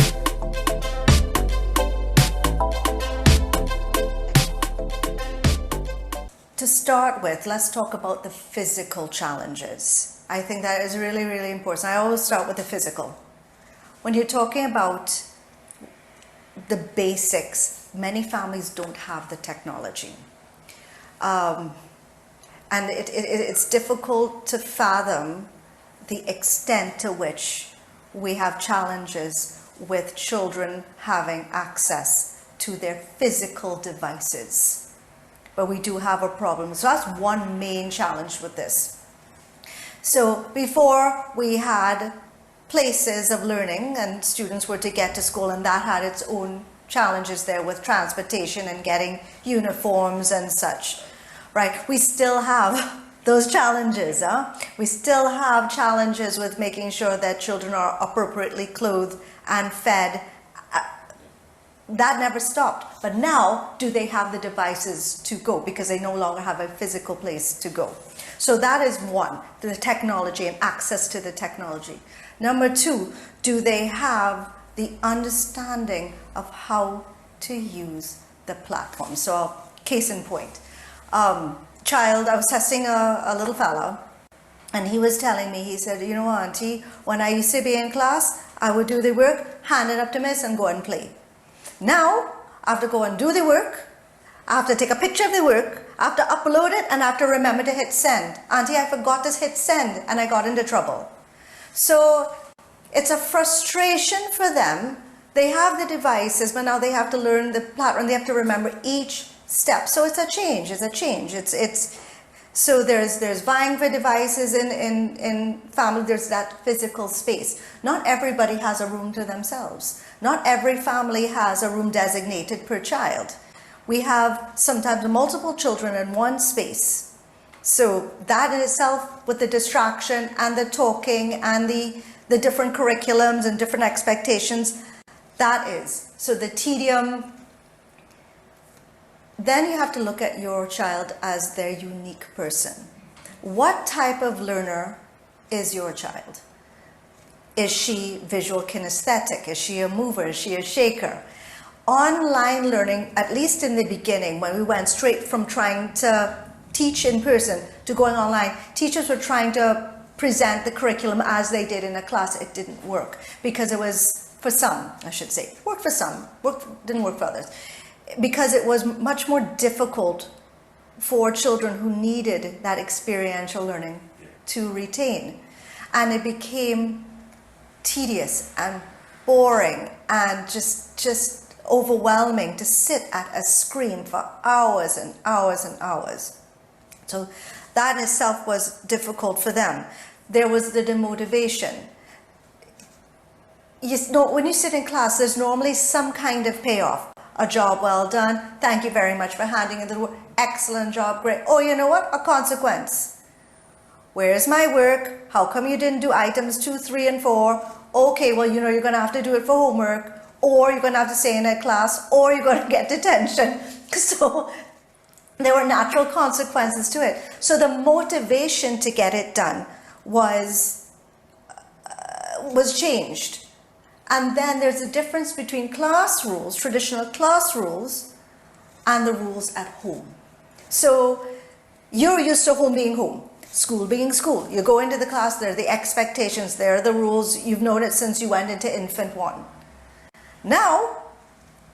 To start with, let's talk about the physical challenges. I think that is really, really important. I always start with the physical. When you're talking about the basics, many families don't have the technology. And it's difficult to fathom the extent to which we have challenges with children having access to their physical devices. But we do have a problem. So that's one main challenge with this. So before we had places of learning and students were to get to school, and that had its own challenges there with transportation and getting uniforms and such, right? We still have those challenges. We still have challenges with making sure that children are appropriately clothed and fed. That never stopped. But now, do they have the devices to go? Because they no longer have a physical place to go. So that is one, the technology and access to the technology. Number two, do they have the understanding of how to use the platform? So case in point, I was testing a little fellow, and he was telling me, he said, you know, Auntie, when I used to be in class, I would do the work, hand it up to miss, and go and play. Now, I have to go and do the work, I have to take a picture of the work, I have to upload it, and I have to remember to hit send. Auntie, I forgot to hit send, and I got into trouble. So it's a frustration for them. They have the devices, but now they have to learn the platform. They have to remember each step. So it's a change. So there's vying for devices in family. There's that physical space. Not everybody has a room to themselves. Not every family has a room designated per child. We have sometimes multiple children in one space. So that in itself, with the distraction and the talking and the different curriculums and different expectations, that is. So the tedium. Then you have to look at your child as their unique person. What type of learner is your child? Is she visual kinesthetic? Is she a mover? Is she a shaker? Online learning, at least in the beginning, when we went straight from trying to teach in person to going online, teachers were trying to present the curriculum as they did in a class. It didn't work because it was, for some, I should say, worked for some, didn't work for others. Because it was much more difficult for children who needed that experiential learning to retain. And it became tedious and boring and just overwhelming to sit at a screen for hours and hours and hours. So that in itself was difficult for them. There was the demotivation. When you sit in class, there's normally some kind of payoff. A job well done. Thank you very much for handing in the work. Excellent job, great. Oh, you know what? A consequence. Where's my work? How come you didn't do items 2, 3, and 4? Okay, well, you know, you're going to have to do it for homework, or you're going to have to stay in a class, or you're going to get detention. So there were natural consequences to it. So the motivation to get it done was was changed. And then there's a difference between class rules, traditional class rules, and the rules at home. So you're used to home being home, school being school. You go into the class, there are the expectations, there are the rules. You've known it since you went into infant one. Now,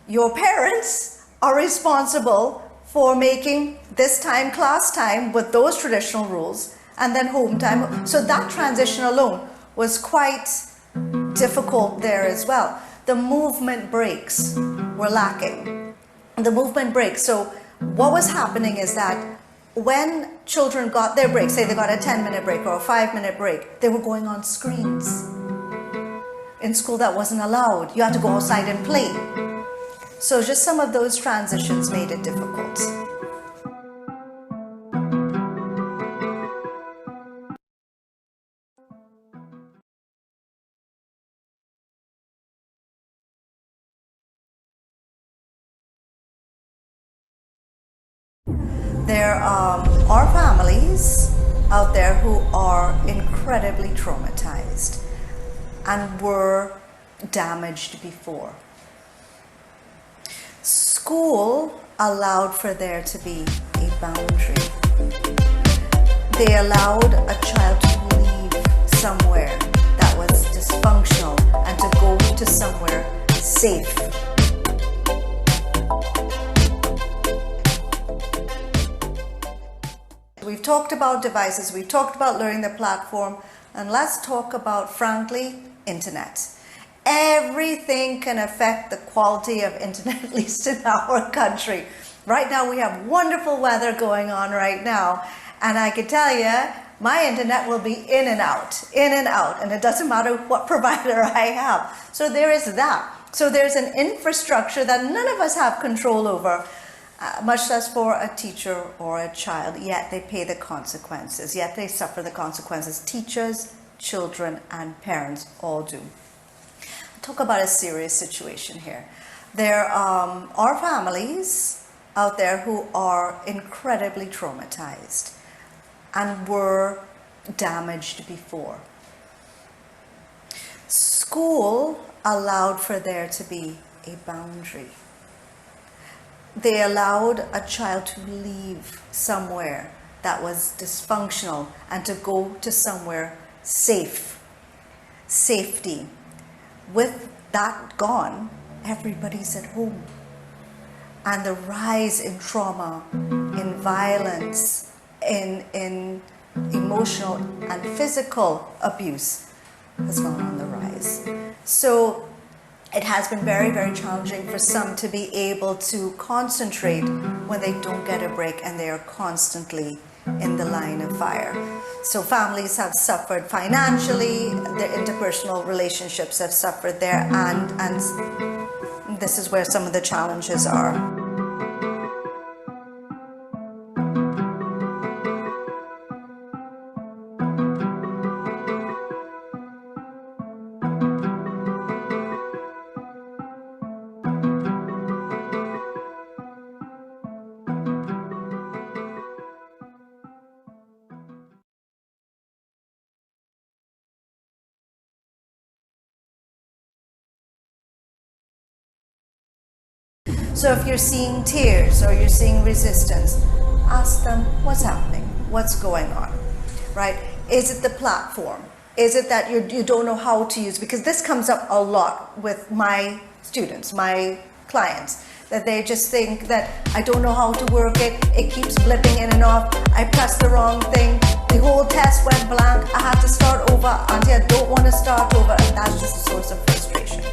your parents are responsible for making this time class time with those traditional rules and then home time. So that transition alone was quite difficult there as well. The movement breaks were lacking. The movement breaks. So what was happening is that when children got their break, say they got a 10-minute break or a 5-minute break, they were going on screens. In school that wasn't allowed. You had to go outside and play. So just some of those transitions made it difficult. There are families out there who are incredibly traumatized and were damaged before. School allowed for there to be a boundary. They allowed a child to leave somewhere that was dysfunctional and to go to somewhere safe. We've talked about devices, we've talked about learning the platform, and let's talk about, frankly, internet. Everything can affect the quality of internet, at least in our country. Right now we have wonderful weather going on right now, and I can tell you, my internet will be in and out, and it doesn't matter what provider I have. So there is that. So there's an infrastructure that none of us have control over. Much less for a teacher or a child, yet they pay the consequences, yet they suffer the consequences. Teachers, children, and parents all do. I'll talk about a serious situation here. There are families out there who are incredibly traumatized and were damaged before. School allowed for there to be a boundary. They allowed a child to leave somewhere that was dysfunctional and to go to somewhere safe. Safety. With that gone, everybody's at home. And the rise in trauma, in violence, in emotional and physical abuse has gone on the rise. So it has been very, very challenging for some to be able to concentrate when they don't get a break and they are constantly in the line of fire. So families have suffered financially, their interpersonal relationships have suffered there, and this is where some of the challenges are. So if you're seeing tears or you're seeing resistance, ask them what's happening, what's going on, right? Is it the platform? Is it that you don't know how to use? Because this comes up a lot with my students, my clients, that they just think that I don't know how to work it, it keeps blipping in and off, I pressed the wrong thing, the whole test went blank, I had to start over, Auntie, I don't want to start over, and that's just a source of frustration.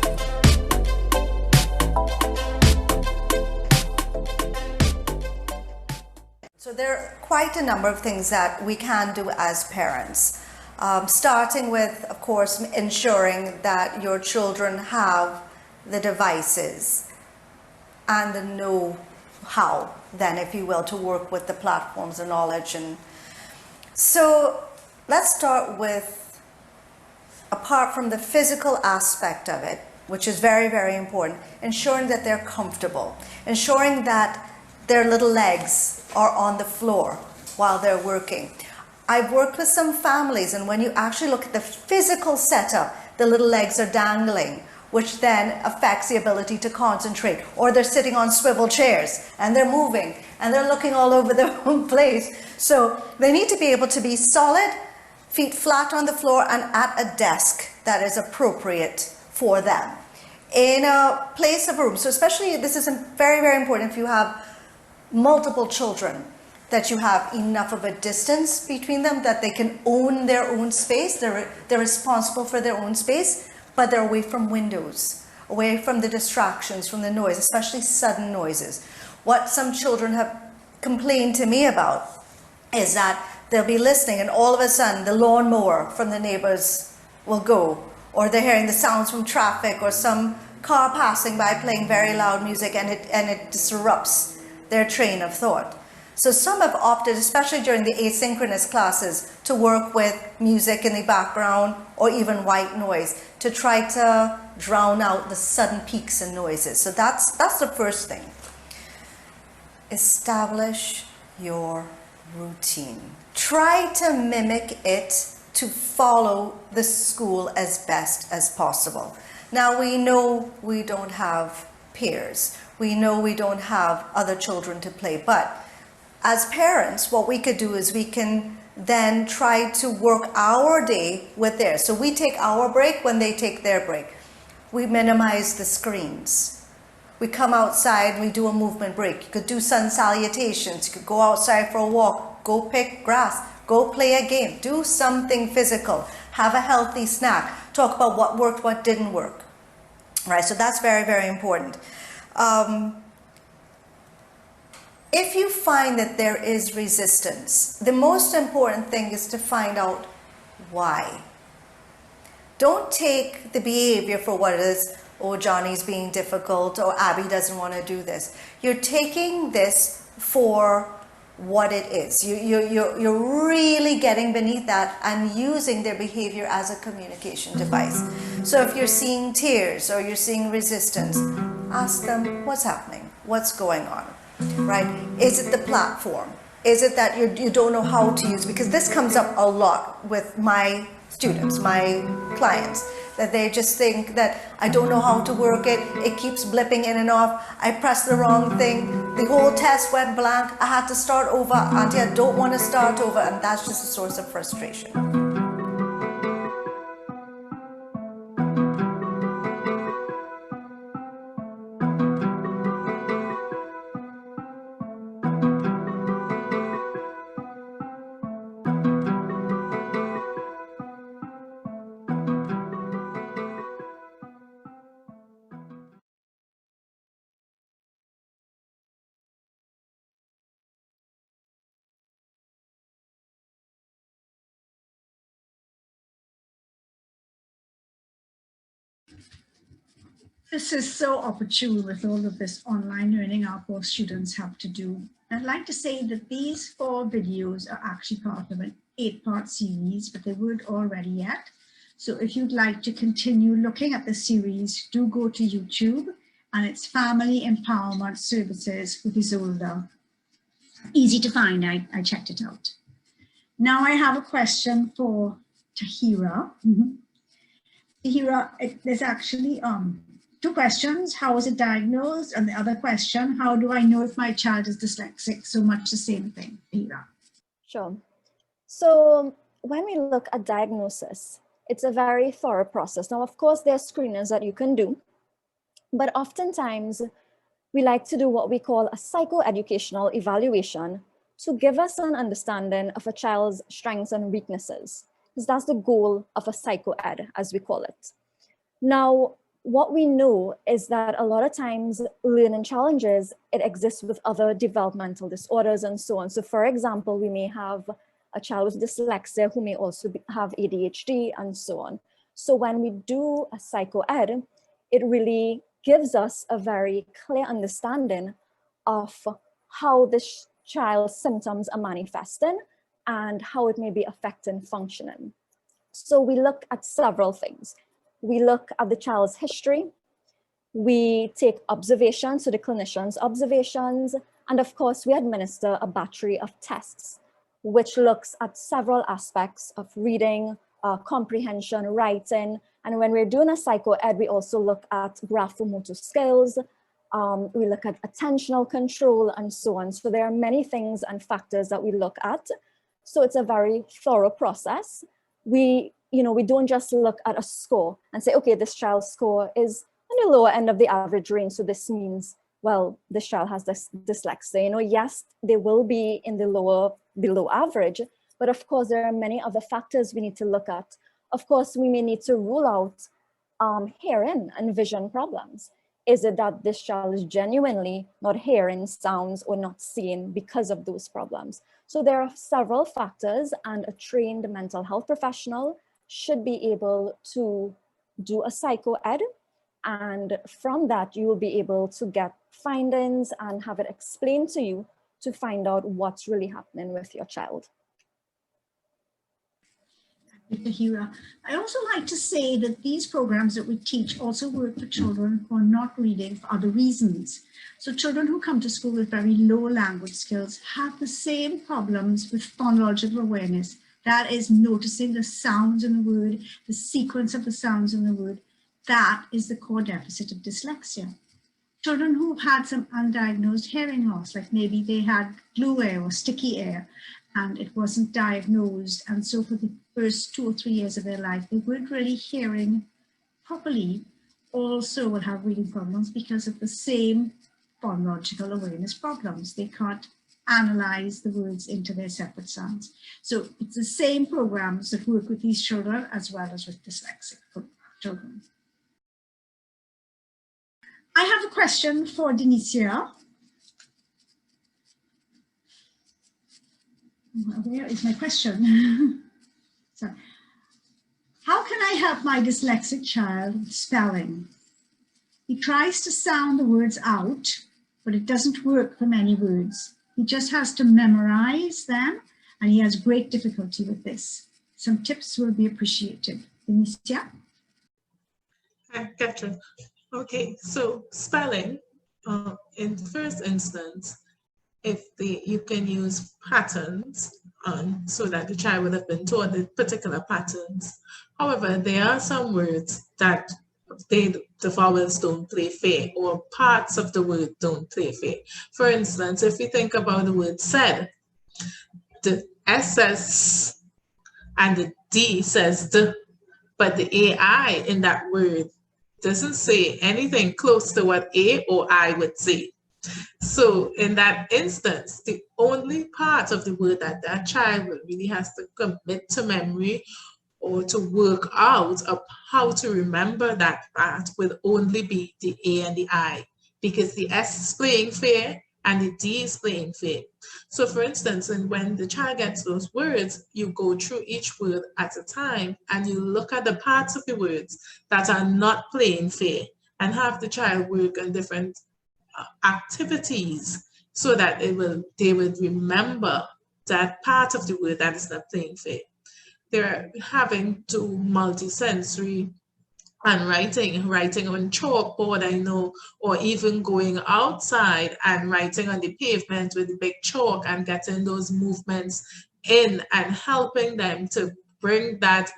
So there are quite a number of things that we can do as parents. Starting with, of course, ensuring that your children have the devices and the know-how, then, if you will, to work with the platforms and knowledge. And so let's start with, apart from the physical aspect of it, which is very, very important, ensuring that they're comfortable, ensuring that their little legs are on the floor while they're working. I've worked with some families, and when you actually look at the physical setup, the little legs are dangling, which then affects the ability to concentrate. Or they're sitting on swivel chairs and they're moving and they're looking all over their own place. So they need to be able to be solid, feet flat on the floor and at a desk that is appropriate for them. In a place of room, so especially this is very, very important if you have multiple children, that you have enough of a distance between them that they can own their own space. They're responsible for their own space, but they're away from windows, away from the distractions, from the noise, especially sudden noises. What some children have complained to me about is that they'll be listening and all of a sudden the lawnmower from the neighbors will go, or they're hearing the sounds from traffic or some car passing by playing very loud music, and it disrupts their train of thought. So some have opted, especially during the asynchronous classes, to work with music in the background or even white noise to try to drown out the sudden peaks and noises. So that's the first thing. Establish your routine. Try to mimic it to follow the school as best as possible. Now we know we don't have peers. We know we don't have other children to play, but as parents, what we could do is we can then try to work our day with theirs. So we take our break when they take their break. We minimize the screens. We come outside, we do a movement break. You could do sun salutations. You could go outside for a walk, go pick grass, go play a game, do something physical, have a healthy snack, talk about what worked, what didn't work. Right, so that's very, very important. If you find that there is resistance, the most important thing is to find out why. Don't take the behavior for what it is. Oh, Johnny's being difficult, or Abby doesn't want to do this. You're taking this for what it is. You're really getting beneath that and using their behavior as a communication device. So if you're seeing tears or you're seeing resistance, ask them what's happening, what's going on. Right? Is it the platform? Is it that you don't know how to use? Because this comes up a lot with my students, my clients, that they just think that I don't know how to work it. It keeps blipping in and off. I pressed the wrong thing. The whole test went blank. I had to start over. Auntie, I don't want to start over. And that's just a source of frustration. This is so opportune with all of this online learning our poor students have to do. I'd like to say that these 4 videos are actually part of an 8-part series, but they weren't all ready yet. So if you'd like to continue looking at the series, do go to YouTube, and it's Family Empowerment Services with Isolda. Easy to find, I checked it out. Now I have a question for Tahira. Tahira, there's actually 2 questions. How was it diagnosed? And the other question, how do I know if my child is dyslexic? So much the same thing, Tahira. Sure. So when we look at diagnosis, it's a very thorough process. Now, of course, there are screenings that you can do, but oftentimes we like to do what we call a psychoeducational evaluation to give us an understanding of a child's strengths and weaknesses, because that's the goal of a psychoed, as we call it. Now, what we know is that a lot of times learning challenges, it exists with other developmental disorders and so on. So for example, we may have a child with dyslexia who may also have ADHD and so on. So when we do a psychoed, it really gives us a very clear understanding of how this child's symptoms are manifesting and how it may be affecting functioning. So we look at several things. We look at the child's history, we take observations, so the clinician's observations, and of course we administer a battery of tests, which looks at several aspects of reading, comprehension, writing. And when we're doing a psycho-ed, we also look at graphomotor skills. We look at attentional control and so on. So there are many things and factors that we look at. So it's a very thorough process. We don't just look at a score and say, okay, this child's score is on the lower end of the average range. So this means, well, this child has dyslexia. Yes, they will be in the below average, but of course, there are many other factors we need to look at. Of course, we may need to rule out hearing and vision problems. Is it that this child is genuinely not hearing sounds or not seeing because of those problems? So there are several factors, and a trained mental health professional should be able to do a psycho-ed. And from that, you will be able to get findings and have it explained to you to find out what's really happening with your child. Tahira. I also like to say that these programs that we teach also work for children who are not reading for other reasons. So children who come to school with very low language skills have the same problems with phonological awareness. That is noticing the sounds in the word, the sequence of the sounds in the word. That is the core deficit of dyslexia. Children who've had some undiagnosed hearing loss, like maybe they had glue ear or sticky ear, and it wasn't diagnosed, and so for the first 2 or 3 years of their life, they weren't really hearing properly, also will have reading problems because of the same phonological awareness problems. They can't analyze the words into their separate sounds. So it's the same programs that work with these children as well as with dyslexic children. I have a question for Denicia. Where is my question? Sorry. How can I help my dyslexic child with spelling? He tries to sound the words out, but it doesn't work for many words. He just has to memorize them, and he has great difficulty with this. Some tips will be appreciated. Denicia? Hi, Catherine. Okay, so spelling, in the first instance, you can use patterns so that the child would have been taught the particular patterns. However, there are some words that the vowels don't play fair, or parts of the word don't play fair. For instance, if you think about the word said, the SS and the D says the, but the AI in that word doesn't say anything close to what A or I would say. So in that instance, the only part of the word that that child really has to commit to memory or to work out of how to remember that part will only be the A and the I, because the S is playing fair and the D is playing fair. So for instance, and when the child gets those words, you go through each word at a time and you look at the parts of the words that are not playing fair and have the child work on different activities so that they would remember that part of the word that is not playing fair. They're having to multi-sensory and writing on chalkboard, I know, or even going outside and writing on the pavement with the big chalk and getting those movements in and helping them to bring that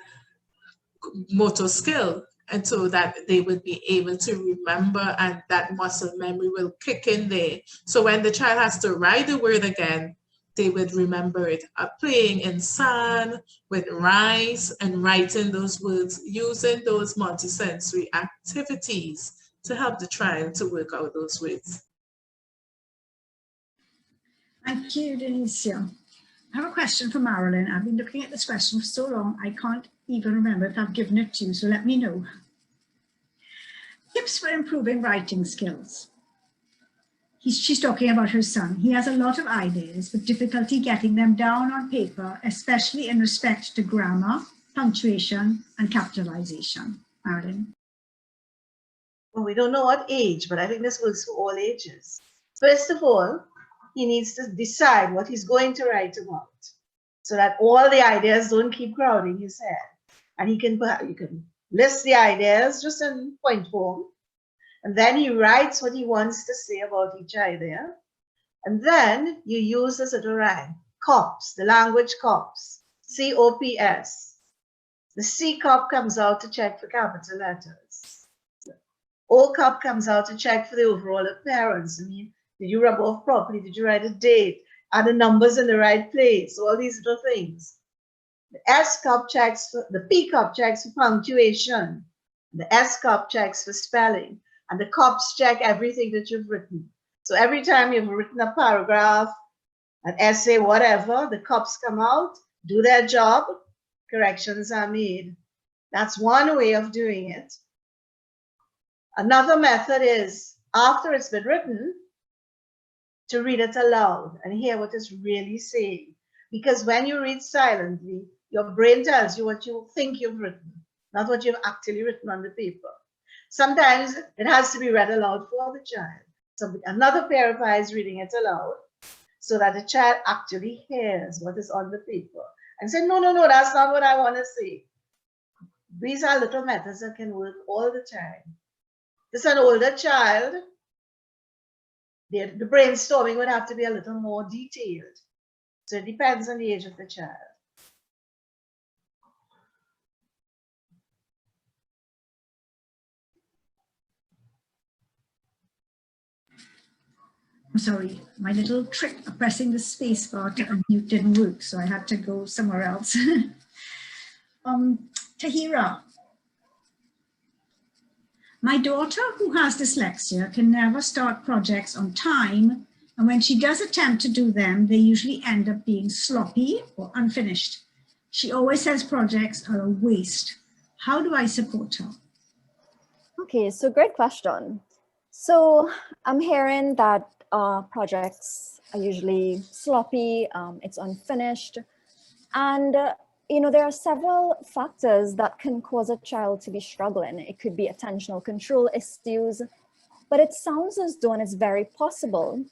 motor skill, and so that they would be able to remember and that muscle memory will kick in there. So when the child has to write the word again, they would remember it. Playing in sand with rice and writing those words, using those multisensory activities to help the child to work out those words. Thank you, Denicia. I have a question for Marilyn. I've been looking at this question for so long, I can't even remember if I've given it to you, so let me know. Tips for improving writing skills. She's talking about her son. He has a lot of ideas, but difficulty getting them down on paper, especially in respect to grammar, punctuation, and capitalization. Marilyn? Well, we don't know what age, but I think this works for all ages. First of all, he needs to decide what he's going to write about so that all the ideas don't keep crowding his head. And you can list the ideas just in point form. And then he writes what he wants to say about each idea. And then you use the sort of rhyme, COPS, the language COPS, COPS. The C cup comes out to check for capital letters. The O cup comes out to check for the overall appearance. I mean, did you rub off properly? Did you write a date? Are the numbers in the right place? All these little things. The S cup checks for, the P cup checks for punctuation. The S cup checks for spelling. And the cups check everything that you've written. So every time you've written a paragraph, an essay, whatever, the cups come out, do their job, corrections are made. That's one way of doing it. Another method is, after it's been written, to read it aloud and hear what it's really saying. Because when you read silently, your brain tells you what you think you've written, not what you've actually written on the paper. Sometimes it has to be read aloud for the child. So another pair of eyes reading it aloud so that the child actually hears what is on the paper and say, no, that's not what I want to say. These are little methods that can work all the time. This is an older child. The brainstorming would have to be a little more detailed. So it depends on the age of the child. I'm sorry, my little trick of pressing the space bar to unmute didn't work, so I had to go somewhere else. Tahira, my daughter who has dyslexia can never start projects on time, and when she does attempt to do them, they usually end up being sloppy or unfinished. She always says projects are a waste. How do I support her? Okay, so great question. So I'm hearing that projects are usually sloppy, it's unfinished, and you know, there are several factors that can cause a child to be struggling. It could be attentional control issues, but it sounds as though it's very possible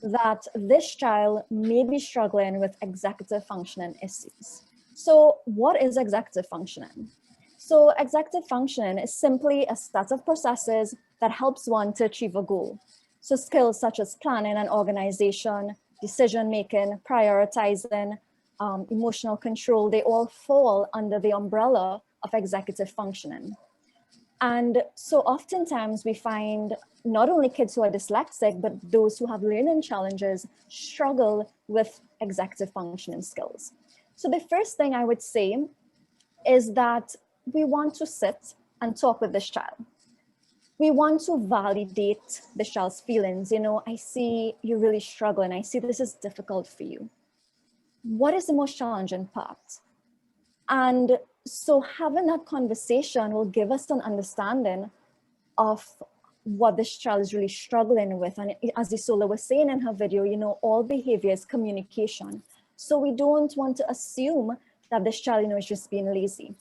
that this child may be struggling with executive functioning issues. So what is executive functioning? So executive functioning is simply a set of processes that helps one to achieve a goal. So skills such as planning and organization, decision-making, prioritizing, emotional control, they all fall under the umbrella of executive functioning. And so oftentimes we find not only kids who are dyslexic, but those who have learning challenges struggle with executive functioning skills. So the first thing I would say is that we want to sit and talk with this child. We want to validate the child's feelings. You know, I see you're really struggling. I see this is difficult for you. What is the most challenging part? And so having that conversation will give us an understanding of what this child is really struggling with. And as Isola was saying in her video, you know, all behavior is communication. So we don't want to assume that this child, you know, is just being lazy.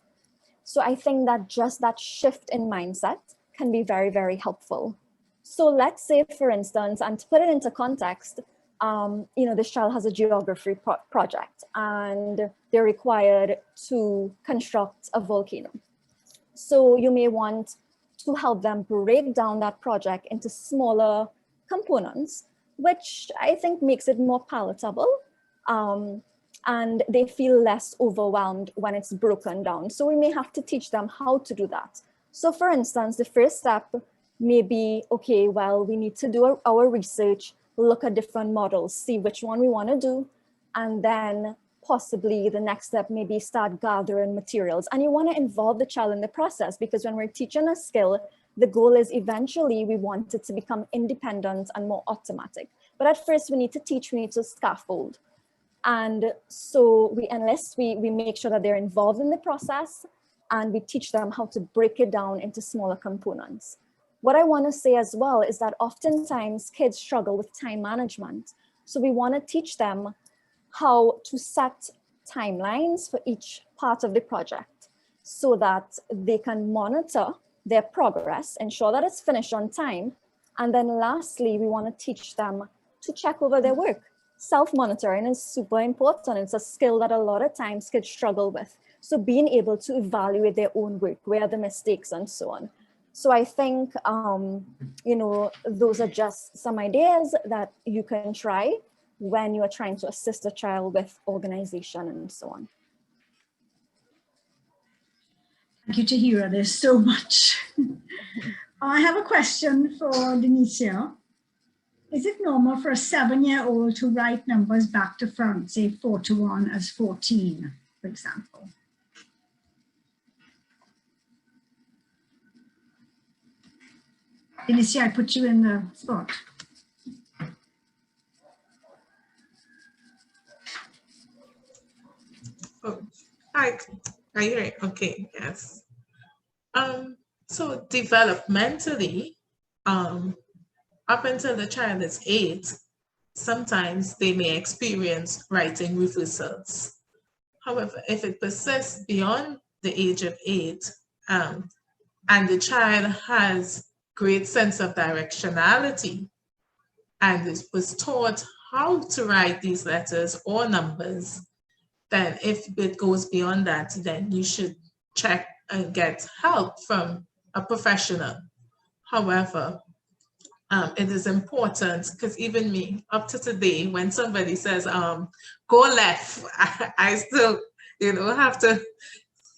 So I think that just that shift in mindset can be very, very helpful. So let's say, for instance, and to put it into context, you know, this child has a geography project and they're required to construct a volcano. So you may want to help them break down that project into smaller components, which I think makes it more palatable. And they feel less overwhelmed when it's broken down. So we may have to teach them how to do that. So for instance, the first step may be, okay, well, we need to do our research, look at different models, see which one we want to do, and then possibly the next step may be start gathering materials. And you want to involve the child in the process, because when we're teaching a skill, the goal is eventually we want it to become independent and more automatic. But at first we need to teach, we need to scaffold. And so we enlist, we make sure that they're involved in the process, and we teach them how to break it down into smaller components. What I want to say as well is that oftentimes kids struggle with time management. So we want to teach them how to set timelines for each part of the project so that they can monitor their progress, ensure that it's finished on time. And then lastly, we want to teach them to check over their work. Self-monitoring is super important. It's a skill that a lot of times kids struggle with. So being able to evaluate their own work, where are the mistakes and so on. So I think, you know, those are just some ideas that you can try when you are trying to assist a child with organization and so on. Thank you, Tahira. There's so much. I have a question for Denicia. Is it normal for a 7-year-old to write numbers back to front, say 4 to 1 as 14, for example? Denicia, I put you in the spot. Oh, hi. Are you right? Okay, yes. So developmentally, up until the child is 8, sometimes they may experience writing reversals. However, if it persists beyond the age of 8, and the child has great sense of directionality and was taught how to write these letters or numbers, then if it goes beyond that, then you should check and get help from a professional. However, it is important, because even me, up to today, when somebody says, go left, I still, have to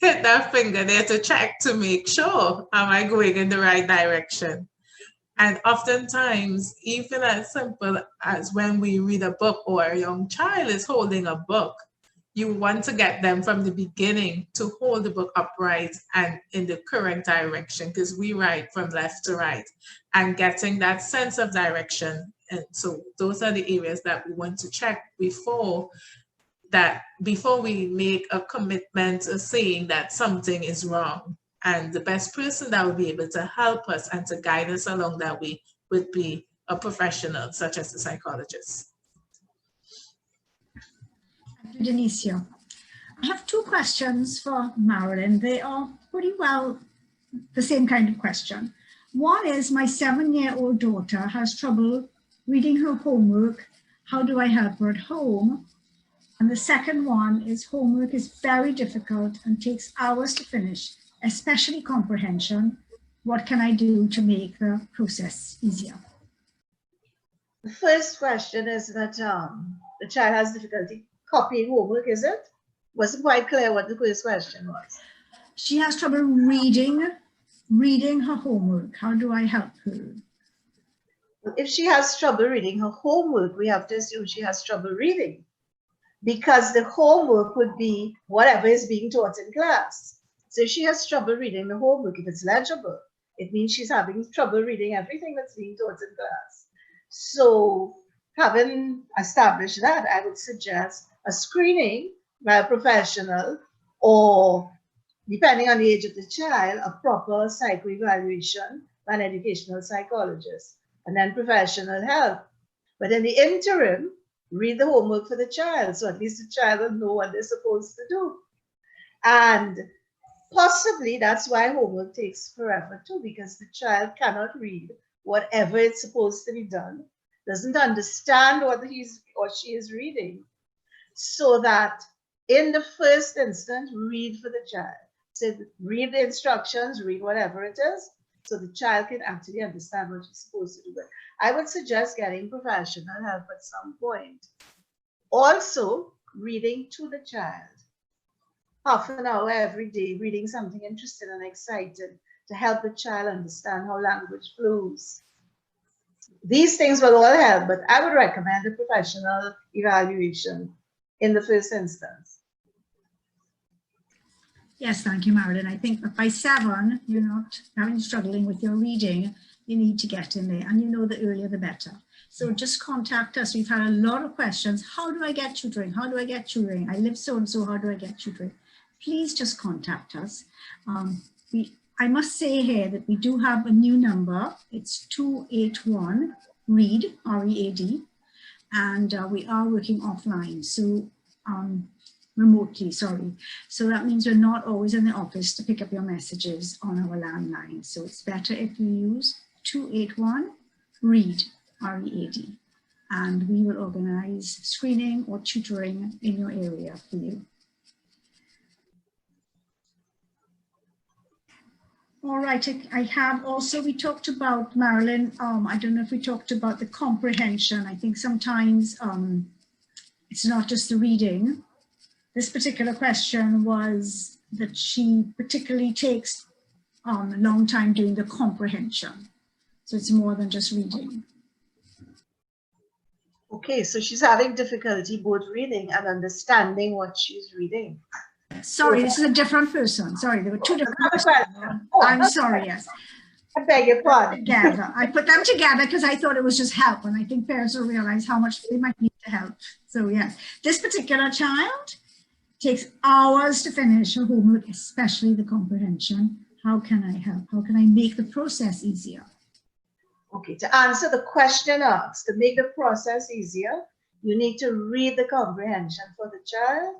hit that finger there to check to make sure, am I going in the right direction? And oftentimes, even as simple as when we read a book or a young child is holding a book, you want to get them from the beginning to hold the book upright and in the correct direction, because we write from left to right, and getting that sense of direction. And so those are the areas that we want to check before we make a commitment of saying that something is wrong. And the best person that will be able to help us and to guide us along that way would be a professional, such as the psychologist. Thank you, Denicia. I have 2 questions for Marilyn. They are pretty well the same kind of question. One is, my 7-year-old daughter has trouble reading her homework. How do I help her at home? And the second one is, homework is very difficult and takes hours to finish, especially comprehension. What can I do to make the process easier? The first question is that the child has difficulty copying homework, is it? Wasn't quite clear what the first question was. She has trouble reading her homework. How do I help her? If she has trouble reading her homework, we have to assume she has trouble reading, because the homework would be whatever is being taught in class. So if she has trouble reading the homework, if it's legible, it means she's having trouble reading everything that's being taught in class. So having established that, I would suggest a screening by a professional, or depending on the age of the child, a proper psychoevaluation by an educational psychologist, and then professional help. But in the interim, read the homework for the child, so at least the child will know what they're supposed to do. And possibly that's why homework takes forever too, because the child cannot read whatever it's supposed to be done, doesn't understand what he or she is reading. So that in the first instance, read for the child. So read the instructions, read whatever it is, so the child can actually understand what she's supposed to do. But I would suggest getting professional help at some point. Also, reading to the child. Half an hour every day, reading something interesting and exciting to help the child understand how language flows. These things will all help, but I would recommend a professional evaluation in the first instance. Yes, thank you, Marilyn. I think that by 7, you're not struggling with your reading. You need to get in there, and the earlier the better. So just contact us. We've had a lot of questions. How do I get tutoring? How do I get tutoring? I live so-and-so, how do I get tutoring? Please just contact us. I must say here that we do have a new number. It's 281-READ, R-E-A-D, and we are working offline, so remotely, sorry. So that means we're not always in the office to pick up your messages on our landline. So it's better if you use 281-READ, R-E-A-D, and we will organize screening or tutoring in your area for you. All right, I have also, we talked about, Marilyn, I don't know if we talked about the comprehension. I think sometimes it's not just the reading. This particular question was that she particularly takes a long time doing the comprehension. So it's more than just reading. Okay, so she's having difficulty both reading and understanding what she's reading. Sorry, this is a different person. Sorry, there were two different persons. I'm sorry, yes. I beg your pardon. Together. I put them together because I thought it was just help, and I think parents will realize how much they might need to help. So yes, this particular child takes hours to finish her homework, especially the comprehension. How can I help? How can I make the process easier? Okay, to answer the question asked, to make the process easier, you need to read the comprehension for the child.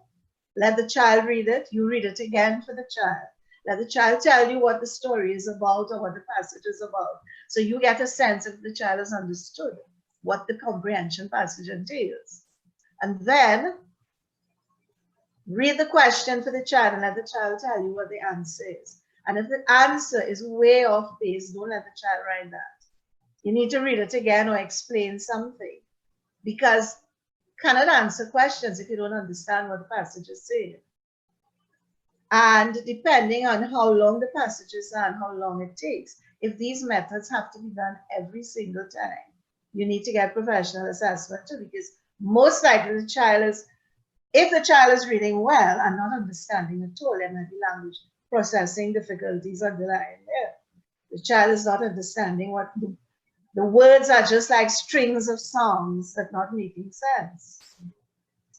Let the child read it. You read it again for the child. Let the child tell you what the story is about or what the passage is about. So you get a sense if the child has understood what the comprehension passage entails. And then read the question for the child and let the child tell you what the answer is. And if the answer is way off base, don't let the child write that. You need to read it again or explain something, because you cannot answer questions if you don't understand what the passage is saying. And depending on how long the passages are and how long it takes, if these methods have to be done every single time, you need to get professional assessment too, because most likely the child is, if the child is reading well and not understanding at all, there might be language processing difficulties underlying there. The child is not understanding what the words are, just like strings of songs that not making sense.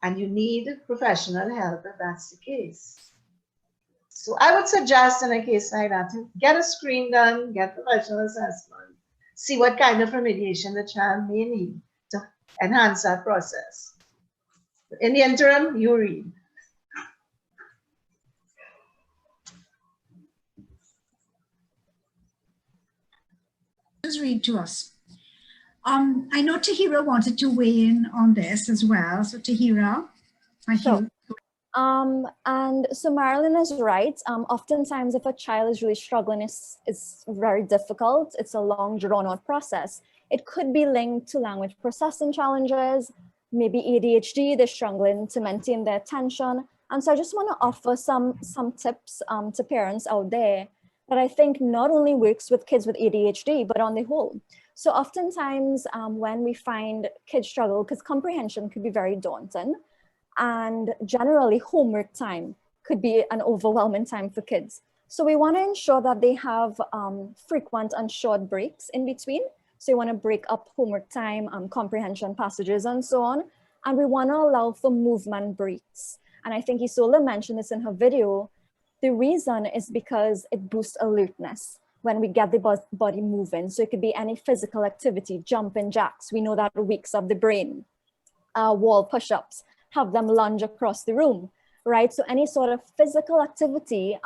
And you need professional help if that's the case. So I would suggest in a case like that, get a screen done, get professional assessment, see what kind of remediation the child may need to enhance that process. In the interim, you read. Just read to us. I know Tahira wanted to weigh in on this as well. So Tahira, thank you. And so Marilyn is right. Oftentimes, if a child is really struggling, it's very difficult. It's a long, drawn-out process. It could be linked to language processing challenges, maybe ADHD. They're struggling to maintain their attention. And so I just want to offer some tips to parents out there that I think not only works with kids with ADHD, but on the whole. So oftentimes when we find kids struggle, because comprehension could be very daunting, and generally homework time could be an overwhelming time for kids. So we want to ensure that they have frequent and short breaks in between. So you want to break up homework time, comprehension passages and so on. And we want to allow for movement breaks. And I think Isola mentioned this in her video. The reason is because it boosts alertness when we get the body moving. So it could be any physical activity, jumping jacks. We know that wakes up the brain, wall push-ups, have them lunge across the room, right? So any sort of physical activity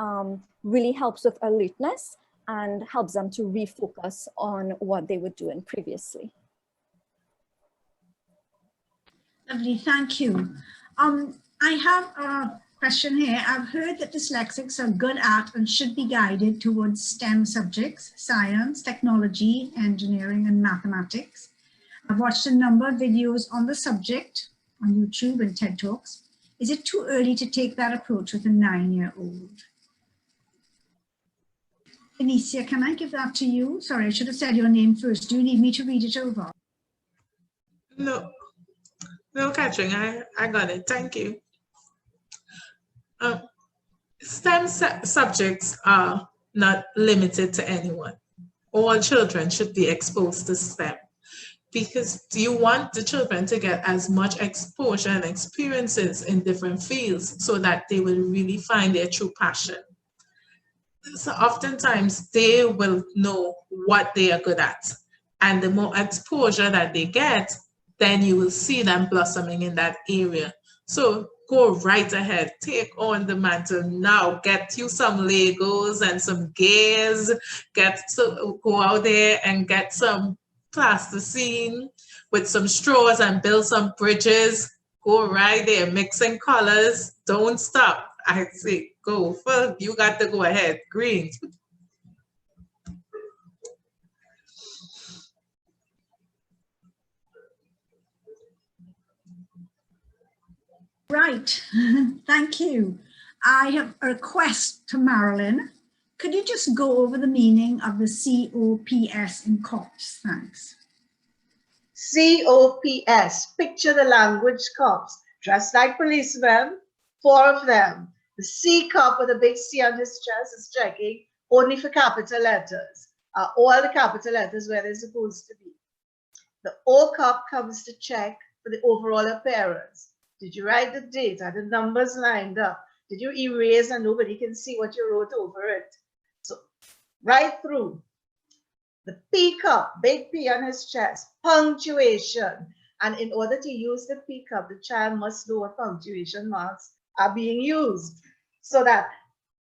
really helps with alertness and helps them to refocus on what they were doing previously. Lovely, thank you. I have a question here. I've heard that dyslexics are good at and should be guided towards STEM subjects, science, technology, engineering, and mathematics. I've watched a number of videos on the subject on YouTube and TED Talks. Is it too early to take that approach with a 9-year-old? Anicia, can I give that to you? Sorry, I should have said your name first. Do you need me to read it over? No, Catherine, I got it. Thank you. STEM subjects are not limited to anyone. All children should be exposed to STEM, because you want the children to get as much exposure and experiences in different fields so that they will really find their true passion. So oftentimes they will know what they are good at, and the more exposure that they get, then you will see them blossoming in that area. So go right ahead, take on the mantle now, get you some Legos and some gears, go out there and get some plasticine with some straws and build some bridges. Go right there, mixing colors, don't stop. I say go, you got to go ahead, green. Right, thank you. I have a request to Marilyn. Could you just go over the meaning of the COPS in COPS? Thanks. COPS, picture the language cops, dressed like policemen, 4 of them. The C cop with a big C on his chest is checking only for capital letters. Are all the capital letters where they're supposed to be? The O cop comes to check for the overall appearance. Did you write the date? Are the numbers lined up? Did you erase and nobody can see what you wrote over it? So right through. The P cup, big P on his chest, punctuation. And in order to use the P cup, the child must know what punctuation marks are being used. So that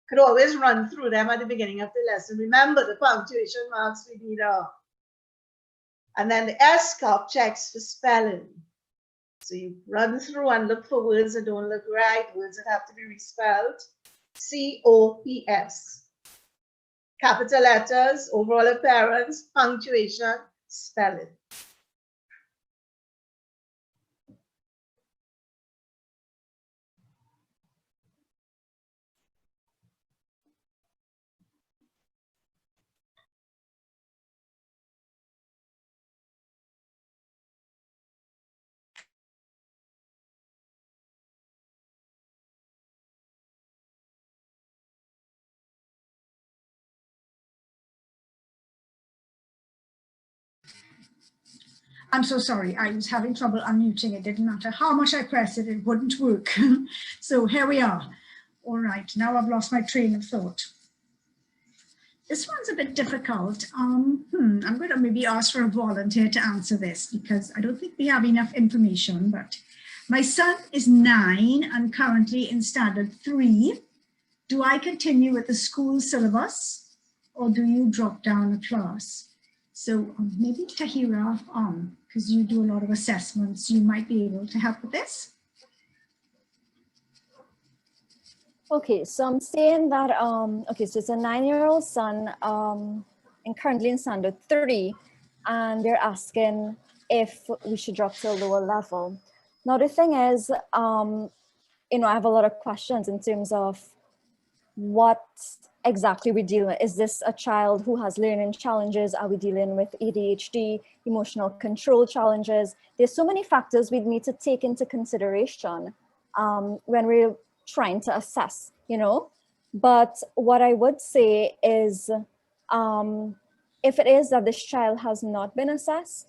could always run through them at the beginning of the lesson. Remember the punctuation marks we need up. And then the S cup checks for spelling. So you run through and look for words that don't look right, words that have to be respelled. COPS. Capital letters, overall appearance, punctuation, spelling. I'm so sorry, I was having trouble unmuting. It didn't matter how much I pressed it, it wouldn't work. So here we are. All right, now I've lost my train of thought. This one's a bit difficult. I'm going to maybe ask for a volunteer to answer this because I don't think we have enough information, but my son is 9 and currently in standard 3. Do I continue with the school syllabus or do you drop down a class? So maybe Tahira, because you do a lot of assessments, you might be able to help with this. Okay, so I'm saying that, okay, so it's a 9-year-old son and currently in standard 3, and they're asking if we should drop to a lower level. Now, the thing is, you know, I have a lot of questions in terms of what exactly we deal with. Is this a child who has learning challenges? Are we dealing with ADHD, emotional control challenges? There's so many factors we need to take into consideration when we're trying to assess, you know. But what I would say is, if it is that this child has not been assessed,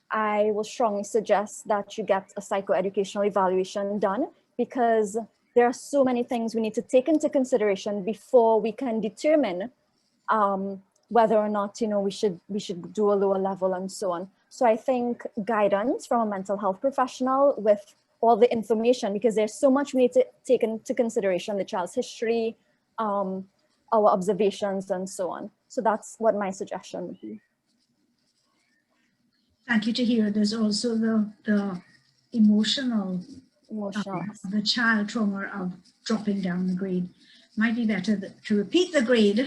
I will strongly suggest that you get a psychoeducational evaluation done, because there are so many things we need to take into consideration before we can determine whether or not, you know, we should do a lower level and so on. So I think guidance from a mental health professional with all the information, because there's so much we need to take into consideration, the child's history, our observations and so on. So that's what my suggestion would be. Thank you, Tahira. There's also the emotional, the child trauma of dropping down the grade. Might be better to repeat the grade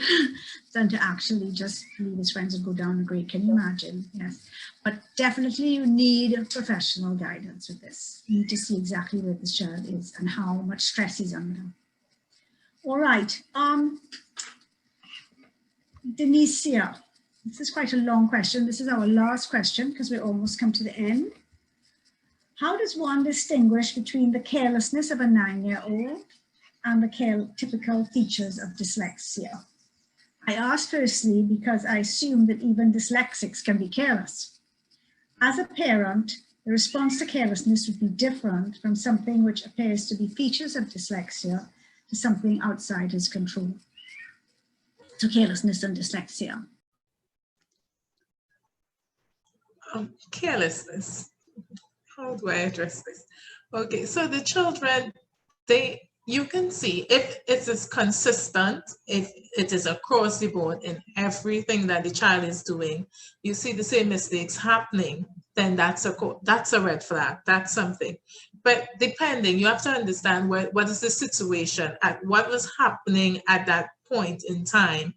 than to actually just leave his friends and go down the grade. Can you imagine? Yes, but definitely you need professional guidance with this. You need to see exactly where this child is and how much stress he's under. All right, Denicia, this is quite a long question. This is our last question because we almost come to the end. How does one distinguish between the carelessness of a 9-year-old and the typical features of dyslexia? I ask firstly because I assume that even dyslexics can be careless. As a parent, the response to carelessness would be different from something which appears to be features of dyslexia to something outside his control. So carelessness and dyslexia. Carelessness. How do I address this? Okay, so the children, you can see if it is consistent, if it is across the board in everything that the child is doing, you see the same mistakes happening, then that's a red flag, that's something. But depending, you have to understand what is the situation, at what was happening at that point in time.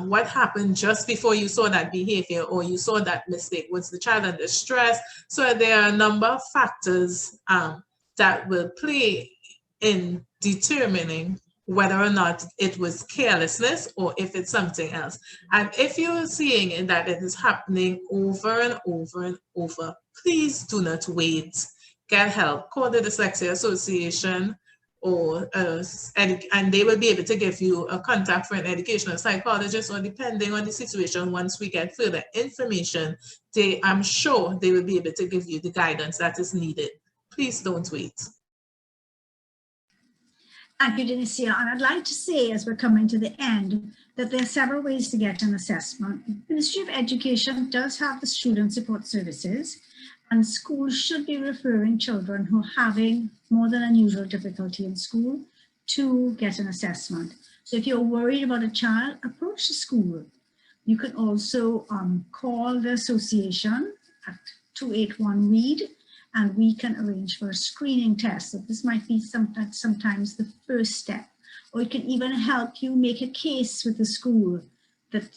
What happened just before you saw that behavior or you saw that mistake? Was the child under stress? So there are a number of factors that will play in determining whether or not it was carelessness or if it's something else. And if you're seeing that it is happening over and over and over, please do not wait. Get help. Call the Dyslexia Association, or and they will be able to give you a contact for an educational psychologist, or depending on the situation, once we get further information, I'm sure they will be able to give you the guidance that is needed. Please don't wait. Thank you, Dyslexia. And I'd like to say, as we're coming to the end, that there are several ways to get an assessment. The Ministry of Education does have the student support services, and schools should be referring children who are having more than unusual difficulty in school to get an assessment. So if you're worried about a child, approach the school. You can also call the association at 281-READ, and we can arrange for a screening test. So this might be sometimes the first step, or it can even help you make a case with the school that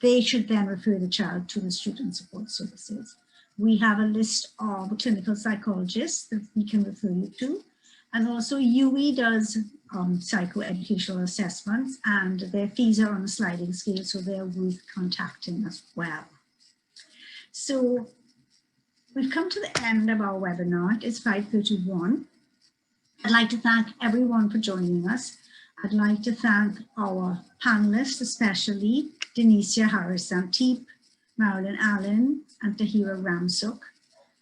they should then refer the child to the student support services. We have a list of clinical psychologists that we can refer you to, and also UE does psychoeducational assessments, and their fees are on a sliding scale, so they're worth contacting as well. So we've come to the end of our webinar. It's 5:31. I'd like to thank everyone for joining us. I'd like to thank our panelists, especially Denicia Harris-Antip, Marilyn Allen, and Tahira Ramzook.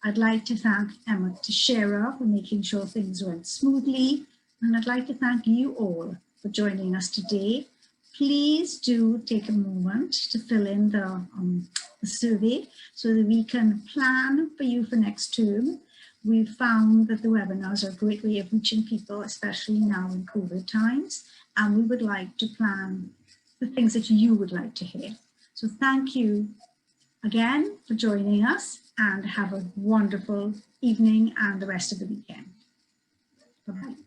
I'd like to thank Emma Teixeira for making sure things went smoothly. And I'd like to thank you all for joining us today. Please do take a moment to fill in the survey so that we can plan for you for next term. We've found that the webinars are a great way of reaching people, especially now in COVID times, and we would like to plan the things that you would like to hear. So thank you again for joining us, and have a wonderful evening and the rest of the weekend. Bye-bye.